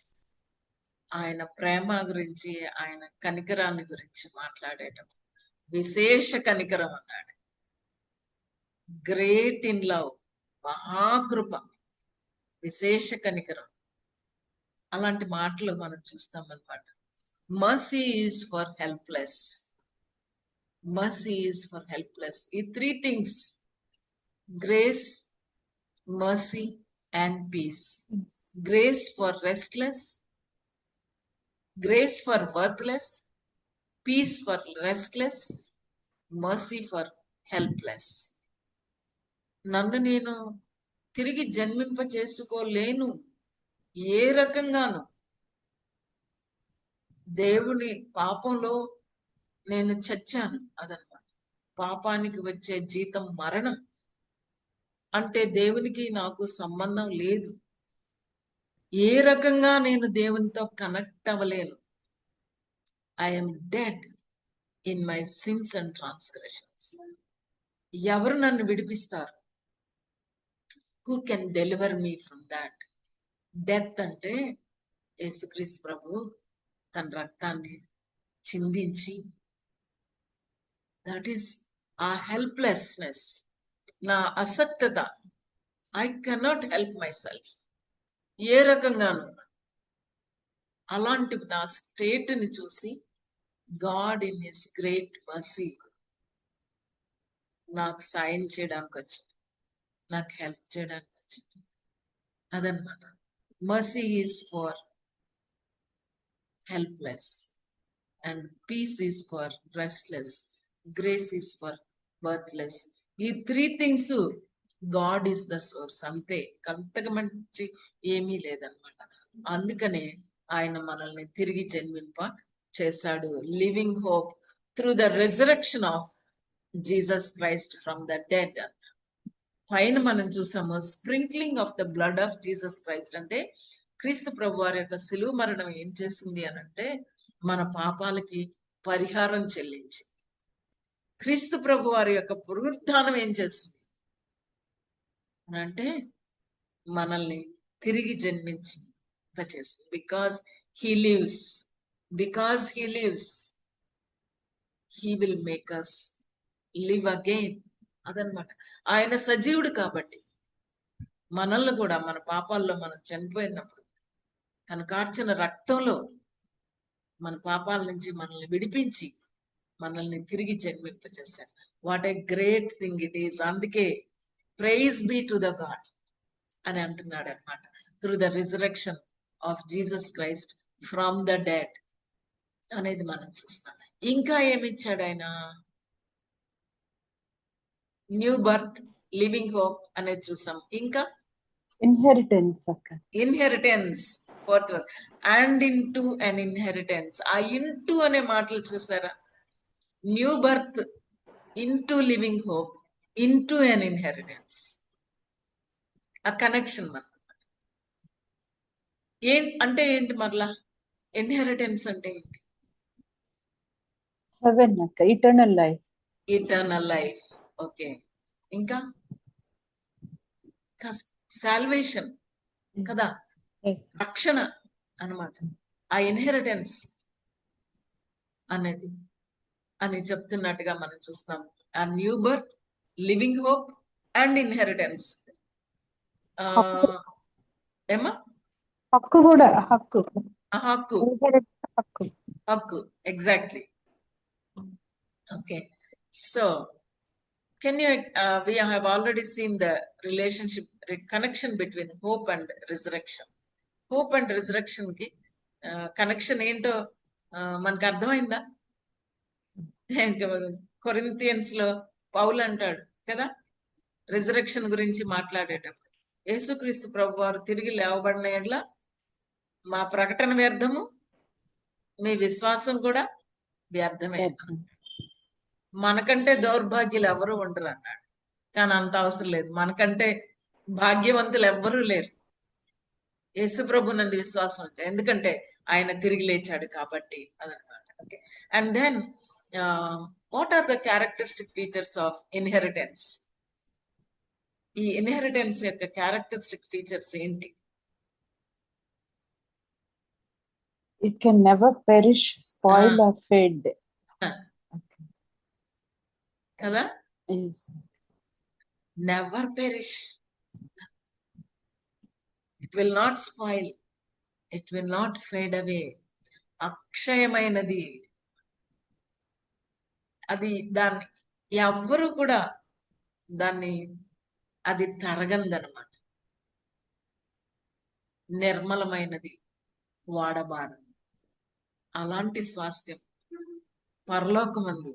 S1: ఆయన ప్రేమ గురించి, ఆయన కనికరాన్ని గురించి మాట్లాడేటప్పుడు విశేష కనికరం అన్నాడు. గ్రేట్ ఇన్ లవ్, మహాకృప, విశేష కనికరం, అలాంటి మాటలు మనం చూస్తాం అన్నమాట. Mercy is for helpless, mercy is for helpless. ఈ 3 things, grace, mercy and peace. Grace for restless, grace for worthless, peace for restless, mercy for helpless. నన్ను నేను తిరిగి జన్మింప చేసుకోలేను ఏ రకంగాను. దేవుని పాపంలో నేను చచ్చాను, అదనమాట. పాపానికి వచ్చే జీతం మరణం. అంటే దేవునికి నాకు సంబంధం లేదు. ఏ రకంగా నేను దేవునితో కనెక్ట్ అవ్వలేను. I'm dead in my sins and transgressions. ఎవరు నన్ను విడిపిస్తారు? Who can deliver me from that death? అంటే యేసుక్రీస్తు ప్రభు తన రక్తాన్ని చిందించి, దట్ ఈస్ ఆ హెల్ప్లెస్నెస్, నా అసక్తత. I cannot help my self. ఏ రకంగాను అలాంటి నా స్టేట్ ని చూసి God in his great mercy నాకు సాయం చేయడానికి వచ్చింది, నాకు హెల్ప్ చేయడానికి వచ్చింది. అదనమాట. Mercy is for helpless and piece is for restless, grace is for birthless. ఈ 3 things God is the source. అంతే, అంతకు మంచి ఏమీ లేదనమాట. అందుకనే ఆయన మనల్ని తిరిగి జన్మింప చేశాడు. Living hope through the resurrection of Jesus Christ from the dead. పైన మనం చూసాము sprinkling of the blood of Jesus Christ. అంటే క్రీస్తు ప్రభు వారి యొక్క శిలువ మరణం ఏం చేసింది అని అంటే మన పాపాలకి పరిహారం చెల్లించి, క్రీస్తు ప్రభు వారి యొక్క పునరుత్థానం ఏం చేసింది అని అంటే మనల్ని తిరిగి జన్మించింది చేసింది. Because he lives, because he lives, he will make us live again. అదనమాట. ఆయన సజీవుడు కాబట్టి మనల్ని కూడా మన పాపాల్లో మనం చనిపోయినప్పుడు తను కార్చిన రక్తంలో మన పాపాల నుంచి మనల్ని విడిపించి మనల్ని తిరిగి జన్మింపచేశాడు. What a great thing it is. అందుకే praise be to the God అని అంటున్నాడు అనమాట. Through the resurrection of Jesus Christ from the dead అనేది మనం చూస్తాం. ఇంకా ఏమిచ్చాడు ఆయన? న్యూ బర్త్, లివింగ్ హోప్ అనేది చూసాం. ఇంకా
S2: ఇన్హెరిటెన్స్ అక్క.
S1: Inheritance, fourth word, and into an inheritance. ఆ ఇంటూ అనే మాటలు చూసారా? New birth, into living hope, into అన్ ఇన్హెరిటెన్స్. ఆ కనెక్షన్ మన అంటే ఏంటి? మరలా ఇన్హెరిటెన్స్ అంటే ఏంటి?
S2: హెవెన్ అక్క, eternal life.
S1: Eternal life. Okay. ఇంకా సాల్వేషన్ కదా, రక్షణ అన్నమాట. ఆ ఇన్హెరిటెన్స్ అనేది అని చెప్తున్నట్టుగా మనం చూస్తాం. ఆ new birth, living hope and inheritance. ఏమా?
S3: హక్కు కూడా, హక్కు
S1: హక్కు,
S3: హక్కు
S1: హక్కు, exactly. Okay. So can you we have already seen the relationship, connection between hope and resurrection. Hope and resurrection కి కనెక్షన్ ఏంటో మనకు అర్థమైందా? కొరింథియన్స్ లో పౌలు అంటాడు కదా, రిజరెక్షన్ గురించి మాట్లాడేటప్పుడు, యేసుక్రీస్తు ప్రభు వారు తిరిగి లేవబడిన యెడల మా ప్రకటన వ్యర్థము, మీ విశ్వాసం కూడా వ్యర్థమే. మనకంటే దౌర్భాగ్యులు ఎవరు ఉండరు అన్నాడు. కానీ అంత అవసరం లేదు, మనకంటే భాగ్యవంతులు ఎవ్వరూ లేరు యేసు ప్రభు నందు విశ్వాసం వచ్చాయి, ఎందుకంటే ఆయన తిరిగి లేచాడు కాబట్టి. అదనమాట. Okay. And then what are the characteristic features of inheritance? ఈ ఇన్హెరిటెన్స్ యొక్క క్యారెక్టరిస్టిక్ ఫీచర్స్ ఏంటి?
S2: It can never perish, spoil or fade.
S1: కదా?
S2: Yes.
S1: Never perish, it will not spoil, it will not fade away. అక్షయమైనది అది. దాన్ని ఎవ్వరూ కూడా దాన్ని అది తరగందనమాట. నిర్మలమైనది, వాడబాడు. అలాంటి స్వాస్థ్యం పరలోకమందు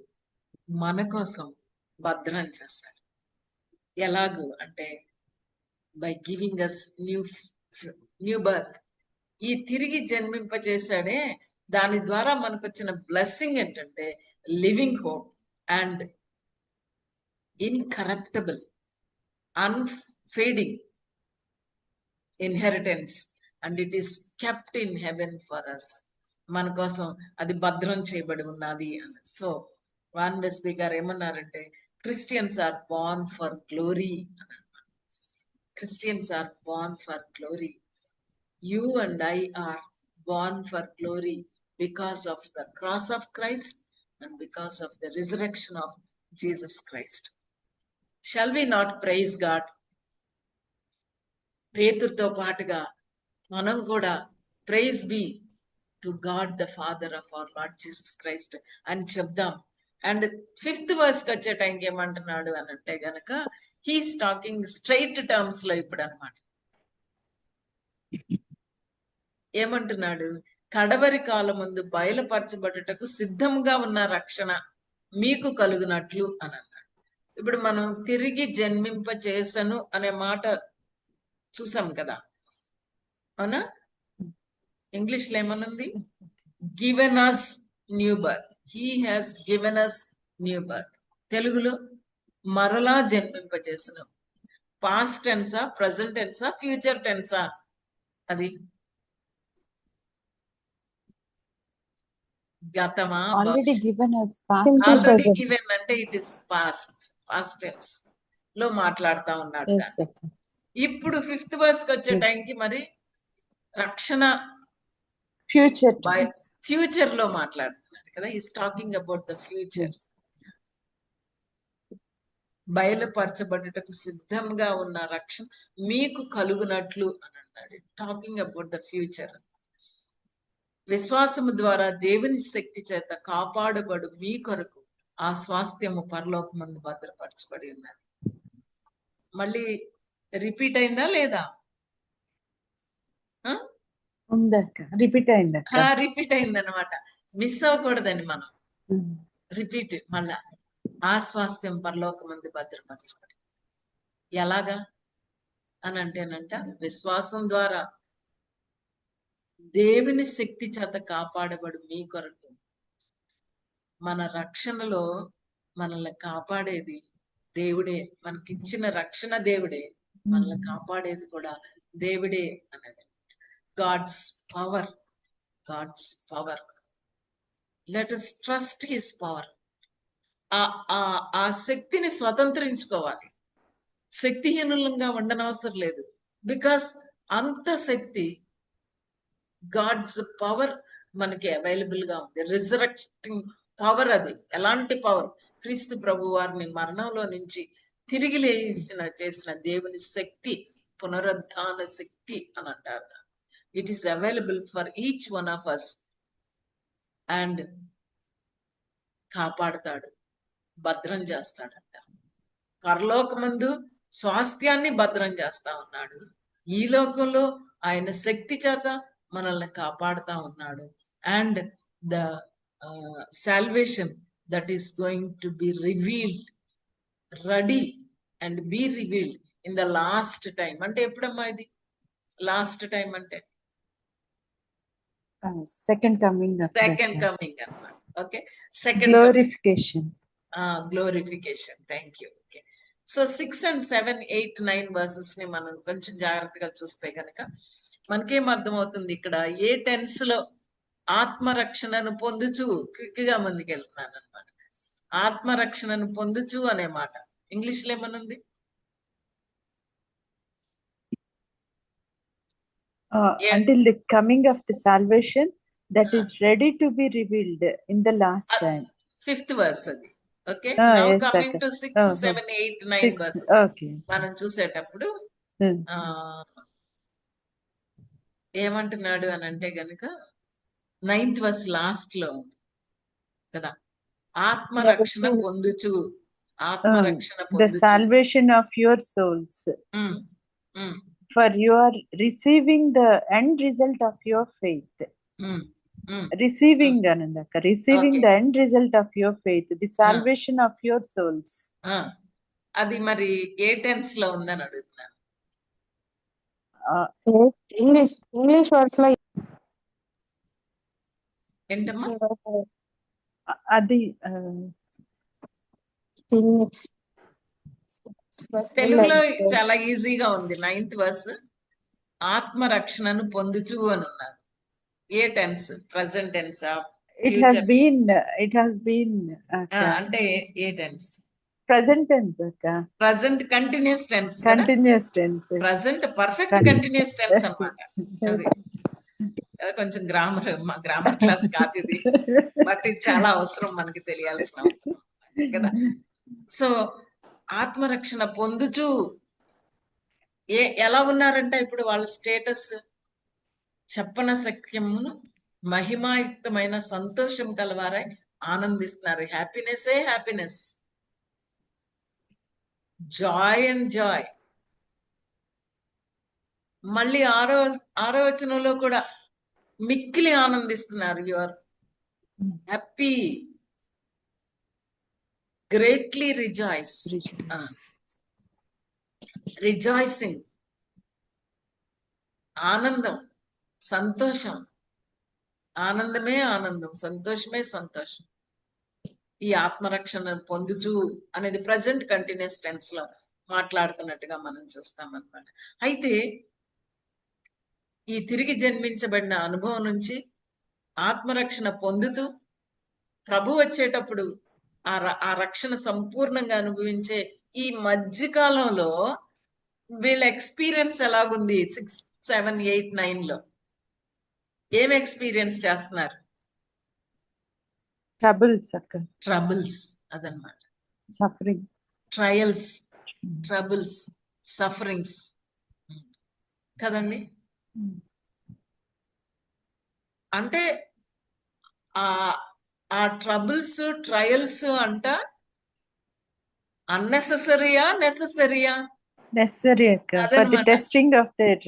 S1: మన కోసం భద్రం చేశాడు. ఎలాగూ అంటే by giving us new birth. ఈ తిరిగి జన్మింపజేశాడే, దాని ద్వారా మనకు వచ్చిన బ్లెస్సింగ్ ఏంటంటే living hope and incorruptible, fading inheritance and it is kept in heaven for us. మన కోసం అది భద్రం చేయబడి ఉన్నది అని. సో వాన్ వెస్బీ గారు ఏమన్నారంటే Christians are born for glory అని. Christians are born for glory. You and I are born for glory because of the cross of Christ and because of the resurrection of Jesus Christ. Shall we not praise God? పేతురుతో పాటుగా మనం కూడా praise be to God the father of our Lord Jesus Christ అని చెప్దాం. And 5th verse కి వచ్చే టైంకి ఏమంటున్నాడు అని అంటే గనక హీస్ టాకింగ్ స్ట్రైట్ టర్మ్స్ లో ఇప్పుడు అన్నమాట. ఏమంటున్నాడు? కడవరి కాలమందు బయలుపరచబడుటకు సిద్ధంగా ఉన్న రక్షణ మీకు కలుగునట్లు అని అన్నాడు. ఇప్పుడు మనం తిరిగి జన్మింప చేసను అనే మాట చూసాం కదా, అవునా? ఇంగ్లీష్ లో ఏమనుంది? Given us new birth. He has given us new birth. తెలుగులో మరలా జన్మింప చేసను. పాస్ట్ టెన్సా, ప్రజెంట్ టెన్సా, ఫ్యూచర్ టెన్సా? అది గతమా?
S2: Already given us past.
S3: Simple
S1: already
S3: present.
S1: Given అంటే ఇట్ ఇస్ పాస్ట్ టెన్స్ లో మాట్లాడుతా ఉన్నాడు.
S2: Yes, sir.
S1: ఇప్పుడు 5th verse కి వచ్చే
S2: Yes.
S1: టైంకి మరి రక్షణ
S2: Future tense.
S1: ఫ్యూచర్ లో మాట్లాడుతున్నాడు కదా. Is talking about the future.
S2: Yes.
S1: బయలుపరచబడుటకు సిద్ధంగా ఉన్న రక్షణ మీకు కలుగునట్లు అని అన్నాడు. Talking about the future. విశ్వాసము ద్వారా దేవుని శక్తి చేత కాపాడబడు మీ కొరకు ఆ స్వాస్థ్యము పరలోకమందు భద్రపరచబడి ఉన్నది. మళ్ళీ రిపీట్ అయిందా లేదా?
S2: ఉందక్క, రిపీట్ అయిందక్క.
S1: రిపీట్ అయిందనమాట. మిస్ అవ్వకూడదని మనం. రిపీట్ మళ్ళా. ఆ స్వాస్థ్యం పరలోకమందు భద్రపరచబడి. ఎలాగా అని అంటేనంట విశ్వాసం ద్వారా దేవుని శక్తి చేత కాపాడబడు మీ కొరకు. మన రక్షణలో మనల్ని కాపాడేది దేవుడే. మనకిచ్చిన రక్షణ దేవుడే, మనల్ని కాపాడేది కూడా దేవుడే అన్నది. God's power, God's power. Let us trust his power. ఆ శక్తిని స్వతంత్రించుకోవాలి. శక్తిహీనులంగా ఉండనవసరం లేదు. బికాస్ అంత శక్తి, గాడ్స్ పవర్ మనకి అవైలబుల్ గా ఉంది. Resurrecting power. అది ఎలాంటి పవర్? క్రీస్తు ప్రభు వారిని మరణంలో నుంచి తిరిగి చేసిన దేవుని శక్తి, పునరుద్ధాన శక్తి అని అంటారు. It is available for each one of us. And కాపాడుతాడు, భద్రం చేస్తాడంట. పరలోకమందు స్వాస్థ్యాన్ని భద్రం చేస్తా ఉన్నాడు. ఈ లోకంలో ఆయన శక్తి చేత మనల్ని కాపాడుతా ఉన్నాడు. And the salvation that is going to be revealed, ready and be revealed in the last time. అంటే ఎప్పుడమ్మా ఇది లాస్ట్ టైం? అంటే
S2: సెకండ్ కమింగ్.
S1: సెకండ్ కమింగ్ అన్నమాట. Okay, second
S2: glorification.
S1: Glorification. Thank you. Okay, so 6 and 7, 8, 9 versus ని మనం కొంచెం జాగ్రత్తగా చూస్తే కనుక మనకేం అర్థమవుతుంది? ఇక్కడ ఏ టెన్స్ లో ఆత్మరక్షణను పొందుచు, క్విక్ గా ముందుకు వెళ్తున్నాను అనమాట. ఆత్మరక్షణను పొందుచు అనే మాట ఇంగ్లీష్ లో ఏమనుంది?
S2: Until the coming of the salvation that is ready to be revealed in the last time.
S1: 5th verse అది. Okay, now
S2: yes,
S1: coming
S2: okay.
S1: To 6, 7, 8, 9 versus
S2: Okay.
S1: మనం చూసేటప్పుడు ఏమంటున్నాడు అని అంటే గనుక 9th verse లాస్ట్ లో ఉంది కదా, ఆత్మరక్షణ పొందుచు. ఆత్మరక్షణ
S2: The
S1: పొందుచు.
S2: salvation of your souls. For you are receiving the end result of your faith. Receiving anandaka, receiving
S1: Okay.
S2: the end result of your faith, the salvation of your souls.
S1: అది మరి ఏ tense లో ఉందని అడుగుతున్నాను.
S3: English words లో
S1: ఏంటమ్మా?
S2: అది
S1: తెలుగులో చాలా ఈజీగా ఉంది. 9th వర్స్, ఆత్మరక్షణను పొందుచు అని ఉన్నారు. ఏ tense? Present tense,
S2: It has
S1: future?
S2: been
S1: అంటే ఏ tense?
S2: present tense akka.
S1: Present continuous tense.
S2: Continuous tense.
S1: Present perfect continuous tense అన్నమాట. అది కొంచెం గ్రామర్ క్లాస్ కాదు ఇది, బట్ ఇది చాలా అవసరం, మనకి తెలియాల్సిన అవసరం కదా. సో ఆత్మరక్షణ పొందుచు ఎలా ఉన్నారంటే ఇప్పుడు వాళ్ళ స్టేటస్, చెప్పన సఖ్యమును మహిమాయుక్తమైన సంతోషం కలవారై ఆనందిస్తున్నారు. హ్యాపీనెస్సే హ్యాపీనెస్, జాయ్ అండ్ జాయ్. మళ్ళీ ఆరో వచనంలో కూడా మిక్కిలి ఆనందిస్తున్నారు. You are happy, greatly rejoice. Rejoicing, ఆనందం, సంతోషం. ఆనందమే ఆనందం, సంతోషమే సంతోషం. ఈ ఆత్మరక్షణ పొందుచు అనేది ప్రజెంట్ కంటిన్యూస్ టెన్స్ లో మాట్లాడుతున్నట్టుగా మనం చూస్తామన్నమాట. అయితే ఈ తిరిగి జన్మించబడిన అనుభవం నుంచి ఆత్మరక్షణ పొందుతూ ప్రభు వచ్చేటప్పుడు ఆ రక్షణ సంపూర్ణంగా అనుభవించే ఈ మధ్యకాలంలో వీళ్ళ ఎక్స్పీరియన్స్ ఎలాగుంది? 6, 7, 8, 9 లో ఏం ఎక్స్పీరియన్స్ చేస్తున్నారు? ట్రబుల్స్ అదనమాట.
S2: సఫరింగ్,
S1: ట్రయల్స్, ట్రబుల్స్, సఫరింగ్స్ కదండి. అంటే ఆ ట్రబుల్స్, ట్రయల్స్ అంట అన్నెసెసరీయా, నెసెసరీయా?
S2: necessary akka, for the testing of their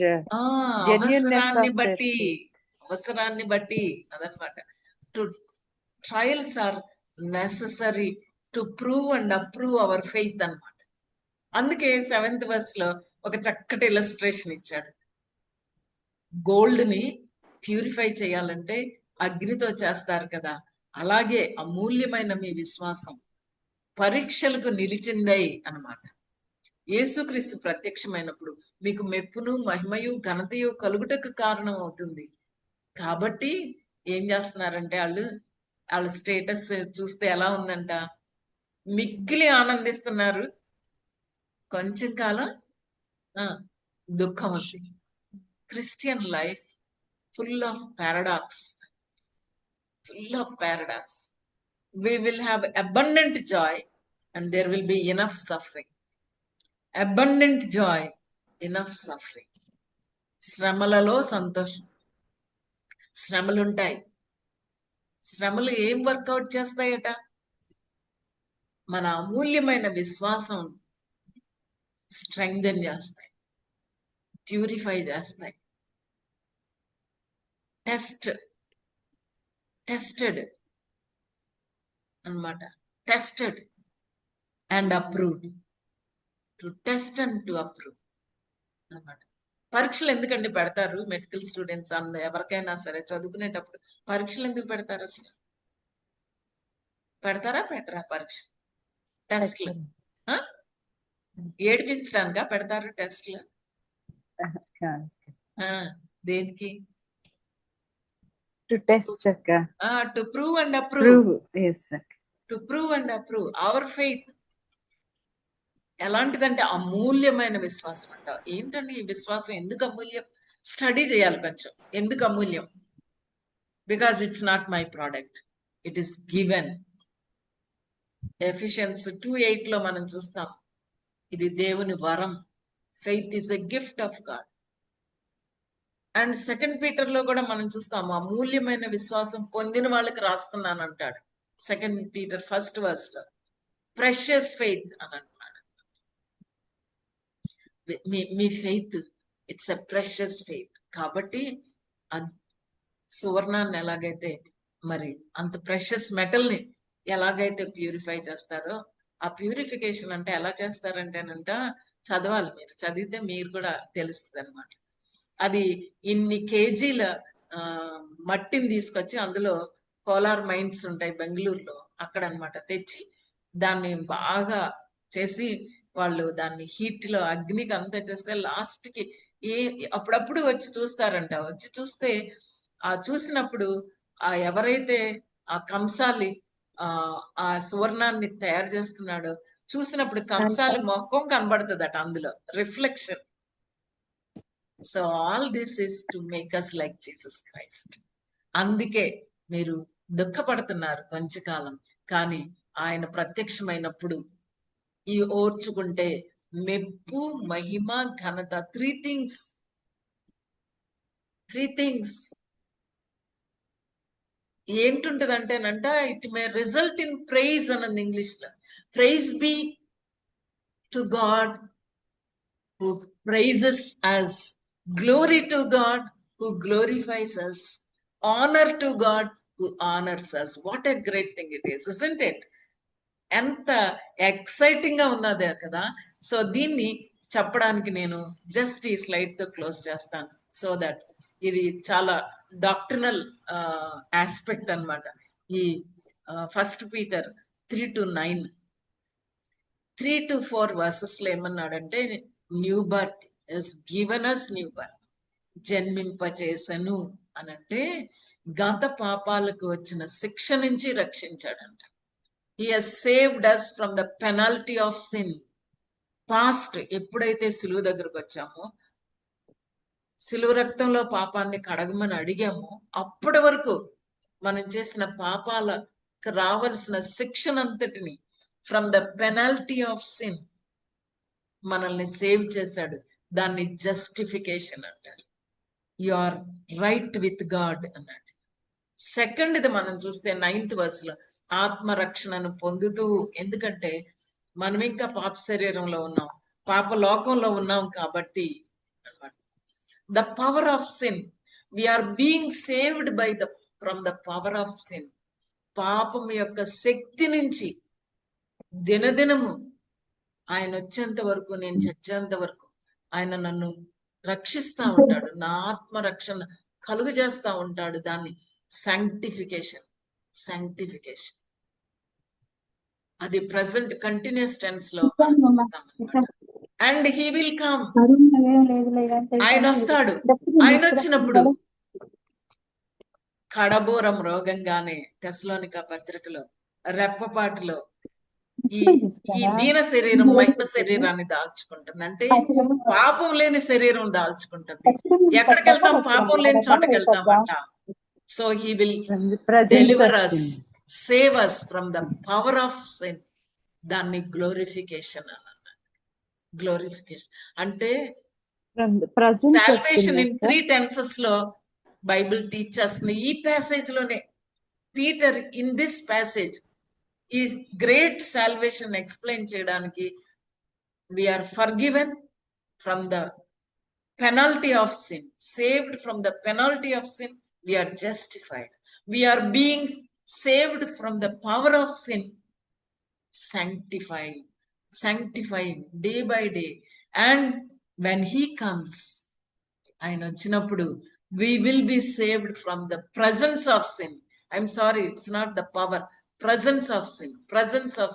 S2: genuineness of
S1: అవసరాన్ని బట్టి అదనమాట. To trials are necessary to prove and approve our faith అన్నమాట. అందుకే 7th verse లో ఒక చక్కటి ఇలస్ట్రేషన్ ఇచ్చాడు. గోల్డ్ ని ప్యూరిఫై చేయాలంటే అగ్నితో చేస్తారు కదా, అలాగే అమూల్యమైన మీ విశ్వాసం పరీక్షలకు నిలిచిందై అన్నమాట. యేసుక్రీస్తు ప్రత్యక్షమైనప్పుడు మీకు మెప్పును, మహిమయు, ఘనతయు కలుగుటకు కారణం అవుతుంది. కాబట్టి ఏం చేస్తున్నారంటే వాళ్ళ స్టేటస్ చూస్తే ఎలా ఉందంట? మిక్కిలి ఆనందిస్తున్నారు. కొంచెం కాలం దుఃఖం ఉంది. Christian life full of paradox, full of paradox. We will have abundant joy and there will be enough suffering. Abundant joy, enough suffering. శ్రమలలో సంతోషం. శ్రమలుంటాయి. శ్రమలు ఏం వర్కౌట్ చేస్తాయట? మన అమూల్యమైన విశ్వాసం స్ట్రెంగ్థెన్ చేస్తాయి, ప్యూరిఫై చేస్తాయి. టెస్టెడ్ అన్నమాట. Tested and approved. To test and to approve అన్నమాట. పరీక్షలు ఎందుకండి పెడతారు మెడికల్ స్టూడెంట్స్? ఎవరికైనా సరే చదువుకునేటప్పుడు పరీక్షలు ఎందుకు పెడతారు? అసలు పెడతారా పెట్టరా పరీక్ష? టెస్ట్లు ఏడిపించడానికా పెడతారు టెస్ట్లు? దేనికి?
S2: to test akka,
S1: to prove and approve.
S2: yes akka,
S1: to prove and approve our faith. ఎలాంటిదంటే అమూల్యమైన విశ్వాసం అంట. ఏంటండి ఈ విశ్వాసం? ఎందుకు అమూల్యం? స్టడీ చేయాలి కొంచెం. ఎందుకు అమూల్యం? Because it's not my product, it is given. Ephesians 2:8 లో మనం చూస్తాం, ఇది దేవుని వరం. Faith is a gift of God. And 2 Peter లో కూడా మనం చూస్తాము, అమూల్యమైన విశ్వాసం పొందిన వాళ్ళకి రాస్తున్నాను అంటాడు. 2 Peter 1st verse లో ప్రెషియస్ ఫెయిత్ అని అంటున్నాడు. మీ faith it's a precious faith. కాబట్టి సువర్ణాన్ని ఎలాగైతే, మరి అంత ప్రెషియస్ మెటల్ ని ఎలాగైతే ప్యూరిఫై చేస్తారో, ఆ ప్యూరిఫికేషన్ అంటే ఎలా చేస్తారంటేనంట, చదవాలి. మీరు చదివితే మీరు కూడా తెలుస్తుంది అనమాట. అది ఇన్ని కేజీల మట్టిని తీసుకొచ్చి, అందులో కోలార్ మైన్స్ ఉంటాయి బెంగళూరులో, అక్కడ అన్నమాట తెచ్చి దాన్ని బాగా చేసి వాళ్ళు దాన్ని హీట్ లో అగ్నికి అంత చేస్తే లాస్ట్ కి అప్పుడప్పుడు వచ్చి చూస్తారంట. వచ్చి చూస్తే చూసినప్పుడు ఎవరైతే ఆ కంసాలి ఆ సువర్ణాన్ని తయారు చేస్తున్నాడో చూసినప్పుడు కంసాలి మొఖం కనబడుతుందట అందులో reflection. So all this is to make us like Jesus Christ. అందుకే మీరు దుఃఖపడుతున్నారు కొంచెం కాలం, కానీ ఆయన ప్రత్యక్షమైనప్పుడు ఈ ఓర్చుకుంటే మెప్పు, మహిమ, ఘనత, త్రీ థింగ్స్ ఏంటుంటదంటేనంట, it may result in praise అన్నది ఇంగ్లీష్ లో. Praise be to God who praises us, glory to God who glorifies us, honour to God who honours us. What a great thing it is, isn't it? ఎంత exciting గా ఉన్నదే కదా. So దీన్ని చెప్పడానికి నేను just ఈ slide తో close చేస్తాను, సో దట్ ఇది చాలా డాక్టర్నల్ ఆస్పెక్ట్ అన్నమాట. ఈ 1 Peter 3-9, 3-4 వర్సెస్ లో ఏమన్నాడంటే, new birth is given us, new birth జన్మింపచేసను అనంటే గత పాపాలకు వచ్చిన శిక్ష నుంచి రక్షించాడంట. He has saved us from the penalty of sin. Past ఎప్పుడైతే సిలువ దగ్గరకు వచ్చామో, సిలువ రక్తంలో పాపాన్ని కడగమని అడిగామో, అప్పటి వరకు మనం చేసిన పాపాలకు రావాల్సిన శిక్షనంతటిని, from the penalty of sin మనల్ని సేవ్ చేశాడు. దాన్ని జస్టిఫికేషన్ అంటారు. You are right with God అన్నాడు. సెకండ్ ఇది మనం చూస్తే 9th verse, ఆత్మరక్షణను పొందుతూ, ఎందుకంటే మనం ఇంకా పాప శరీరంలో ఉన్నాం, పాప లోకంలో ఉన్నాం కాబట్టి అన్నమాట. The power of sin, we are being saved by from the power of sin. పాపం యొక్క శక్తి నుంచి దినదినము ఆయన వచ్చేంత వరకు, నేను చచ్చేంత వరకు ఆయన నన్ను రక్షిస్తా ఉంటాడు, నా ఆత్మ రక్షణ కలుగు చేస్తా ఉంటాడు. దాన్ని సాంక్టిఫికేషన్ అది ప్రెసెంట్ కంటిన్యూస్ టెన్స్ లో మనం చూస్తాం అన్నమాట. అండ్ హీ విల్ కమ్, ఆయన వస్తాడు. ఆయన వచ్చినప్పుడు కడబోరం రోగంగానే తెస్సలోనిక పత్రికలో రెప్పపాటులో ఈ దీన శరీరం మహిమ శరీరాన్ని దాల్చుకుంటుంది. అంటే పాపం లేని శరీరం దాల్చుకుంటుంది. ఎక్కడికి వెళ్తాం? పాపం లేని చోటకి వెళ్తామంట. So he will deliver us, save us from the power of sin. దాన్ని గ్లోరిఫికేషన్ అన్నారు. గ్లోరిఫికేషన్ అంటే సాల్వేషన్ ఇన్ 3 tenses లో బైబిల్ టీచ్ చేస్తుంది. ఈ ప్యాసేజ్ లోనే పీటర్ ఇన్ దిస్ ప్యాసేజ్ ఈ గ్రేట్ సాల్వేషన్ ఎక్స్ప్లెయిన్ చేయడానికి, we're forgiven from the penalty of sin, saved from the penalty of sin, we're justified, we're being saved from the power of sin, sanctifying day by day. And when he comes, ఆయన వచ్చినప్పుడు, we will be saved from the presence of sin. I'm sorry, it's not the power, presence of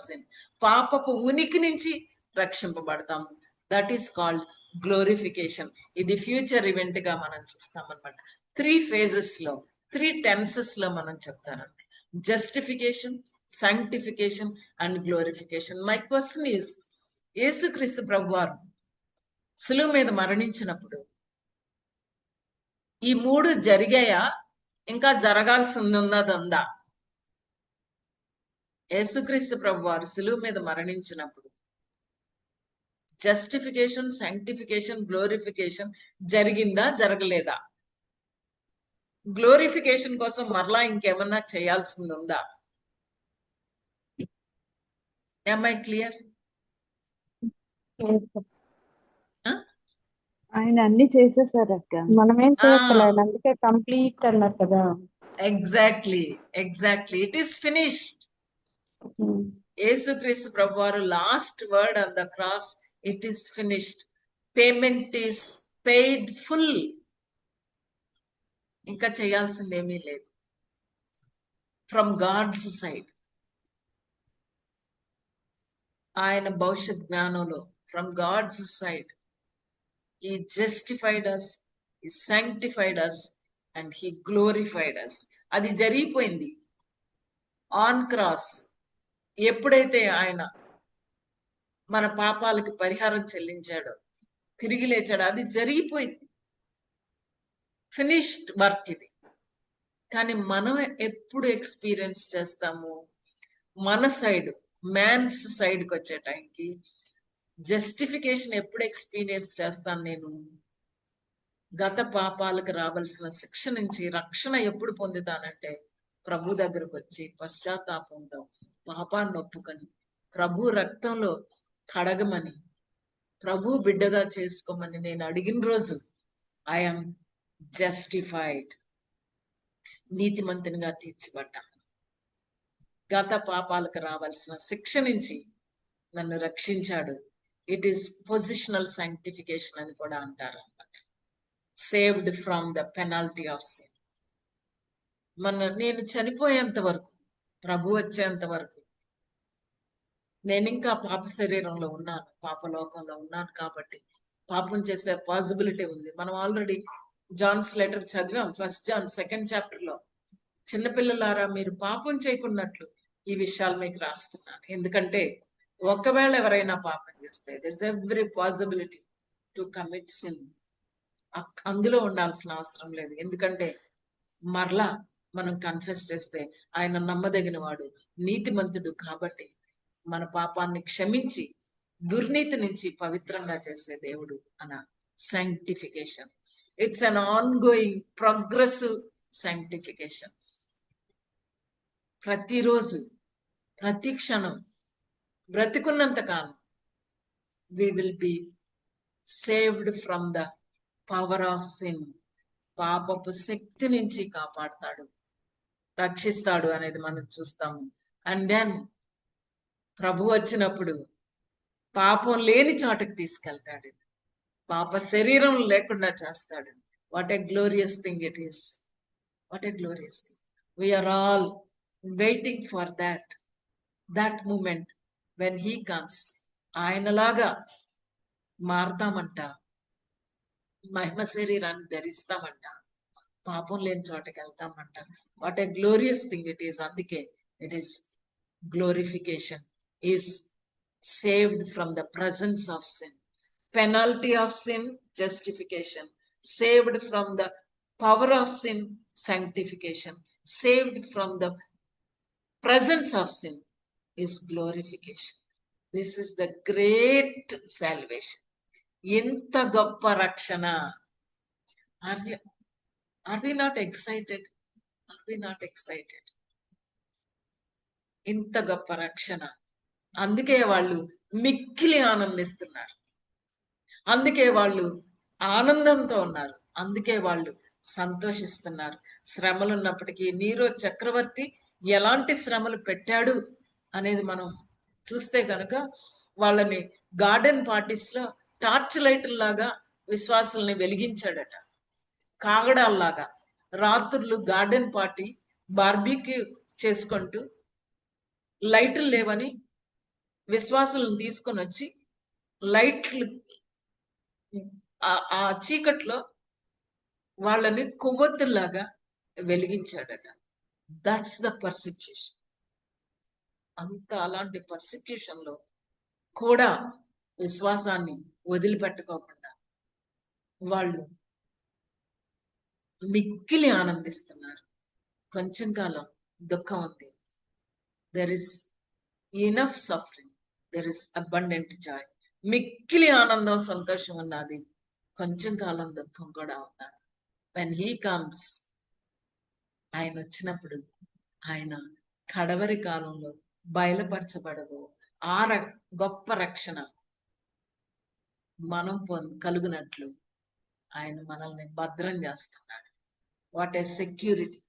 S1: sin. పాపపు ఉనికి నుంచి రక్షింపబడతాము. That is called glorification. ఇది future event గా మనం చూస్తాం అన్నమాట. 3 phases లో, 3 tenses లో మనం చెప్తారండి. Justification, sanctification and glorification. My question is, యేసుక్రీస్తు ప్రభువారు సిలువ మీద మరణించినప్పుడు ఈ 3 జరిగాయా? ఇంకా జరగాల్సింది ఉందా? యేసుక్రీస్తు ప్రభువారు సిలువ మీద మరణించినప్పుడు జస్టిఫికేషన్, సాంక్టిఫికేషన్, గ్లోరిఫికేషన్ జరిగిందా? జరగలేదా? గ్లోరిఫికేషన్ కోసం మరలా ఇంకేమన్నా చేయాల్సింది ఉందా? Am I clear?
S2: ఆయన అన్ని చేసేసారు అక్క.
S3: మనమేం చేయట్లేదు, అందుకే కంప్లీట్ అన్నారు కదా.
S1: ఎగ్జాక్ట్లీ. It is finished. యేసుక్రీస్తు ప్రభువారు last word on the cross, it is finished. Payment is paid full. ఇంకా చేయాల్సింది ఏమీ లేదు ఫ్రమ్ గాడ్స్ సైడ్. ఆయన భవిష్యత్ జ్ఞానంలో from God's side he justified us, he sanctified us and he glorified us. అది జరిగిపోయింది ఆన్ క్రాస్. ఎప్పుడైతే ఆయన మన పాపాలకి పరిహారం చెల్లించాడో, తిరిగి లేచాడో, అది జరిగిపోయింది, ఫినిష్డ్ వర్క్ ఇది. కానీ మనం ఎప్పుడు ఎక్స్పీరియన్స్ చేస్తాము? మన సైడ్, మ్యాన్స్ సైడ్కి వచ్చే టైంకి జస్టిఫికేషన్ ఎప్పుడు ఎక్స్పీరియన్స్ చేస్తాను నేను? గత పాపాలకు రావాల్సిన శిక్ష నుంచి రక్షణ ఎప్పుడు పొందుతానంటే ప్రభు దగ్గరకు వచ్చి పశ్చాత్తాపంతో పాపాన్ని ఒప్పుకొని ప్రభు రక్తంలో కడగమని, ప్రభు బిడ్డగా చేసుకోమని నేను అడిగిన రోజు ఐఎమ్ జస్టిఫైడ్, నీతిమంతునిగా తీర్చిపడ్డాను. గత పాపాలకు రావాల్సిన శిక్ష నుంచి నన్ను రక్షించాడు. ఇట్ ఈస్ పొజిషనల్ సాంక్టిఫికేషన్ అని కూడా అంటారు అన్నమాట. Saved from the penalty of sin. నేను చనిపోయేంత వరకు, ప్రభు వచ్చేంత వరకు నేను ఇంకా పాప శరీరంలో ఉన్నాను, పాపలోకంలో ఉన్నాను. కాబట్టి పాపం చేసే పాసిబిలిటీ ఉంది. మనం ఆల్రెడీ జాన్స్ లెటర్ చదివాం, 1 జాన్ 2nd చాప్టర్లో. చిన్నపిల్లలారా, మీరు పాపం చేయకున్నట్లు ఈ విషయాలు మీకు రాస్తున్నాను. ఎందుకంటే ఒకవేళ ఎవరైనా పాపం చేస్తే there is every possibility to commit sin. అందులో ఉండాల్సిన అవసరం లేదు. ఎందుకంటే మరలా మనం కన్ఫెస్ చేస్తే ఆయన నమ్మదగిన వాడు, నీతిమంతుడు. కాబట్టి మన పాపాన్ని క్షమించి దుర్నీతి నుంచి పవిత్రంగా చేసే దేవుడు అన్న sanctification. It's an on going progressive sanctification. ప్రతిరోజు, ప్రతి క్షణం, బ్రతికున్నంత కాలం we will be saved from the power of sin. పాపపు శక్తి నుంచి కాపాడుతాడు, రక్షిస్తాడు అనేది మనం చూస్తాము. అండ్ దెన్ ప్రభు వచ్చినప్పుడు పాపం లేని చోటకి తీసుకెళ్తాడు, పాప శరీరం లేకుండా చేస్తాడు. What a glorious thing it is, what a glorious thing. We're all waiting for that moment when he comes. ఆయనలాగా మారతామంట, మహిమ శరీరాన్ని ధరిస్తామంట, పాపం లేని చోటకి వెళ్తామంట. What a glorious thing it is. అందుకే it is glorification, is saved from the presence of sin. Penalty of sin, justification. Saved from the power of sin, sanctification. Saved from the presence of sin is glorification. This is the great salvation. ఇంత గొప్ప రక్షణ. Are we not excited? Are we not excited? ఇంత గొప్ప రక్షణ. అందుకే వాళ్ళు మిక్కిలి ఆనందిస్తున్నారు, అందుకే వాళ్ళు ఆనందంతో ఉన్నారు, అందుకే వాళ్ళు సంతోషిస్తున్నారు. శ్రమలు ఉన్నప్పటికీ నీరో చక్రవర్తి ఎలాంటి శ్రమలు పెట్టాడు అనేది మనం చూస్తే కనుక వాళ్ళని గార్డెన్ పార్టీస్ లో టార్చ్ లైట్లాగా విశ్వాసుల్ని వెలిగించాడట, కాగడాల్లాగా. రాత్రులు గార్డెన్ పార్టీ బార్బీక్యూ చేసుకుంటూ లైట్లు లేవని విశ్వాసులను తీసుకొని వచ్చి లైట్లు ఆ చీకట్లో వాళ్ళని కొవ్వొత్తుల్లాగా వెలిగించాడట. That's the persecution. అలాంటి పర్సిక్యూషన్ లో కూడా విశ్వాసాన్ని వదిలిపెట్టుకోకుండా వాళ్ళు మిక్కిలి ఆనందిస్తున్నారు. కొంచెం కాలం దుఃఖం ఉంది, there is enough suffering, there is abundant Joy. మిక్కిలి ఆనందం, సంతోషం ఉన్నది, కొంచెం కాలం దుఃఖం కూడా ఉన్నది. వెన్ హీ కమ్స్, ఆయన వచ్చినప్పుడు ఆయన కడవరి కాలంలో బయలుపరచబడవు ఆ గొప్ప రక్షణ మనం కలుగునట్లు ఆయన మనల్ని భద్రం చేస్తున్నాడు. What a security,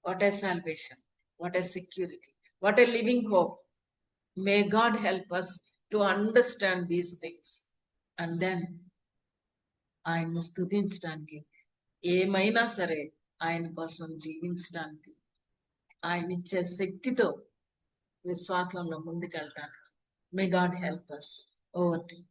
S1: what a salvation, what a security, what a living hope. May God help us to understand these things and then ఆయన్ని స్తుతించడానికి, ఏమైనా సరే ఆయన కోసం జీవించడానికి, ఆయన ఇచ్చే శక్తితో విశ్వాసంలో ముందుకెళ్తాను. May God help us. Over to you.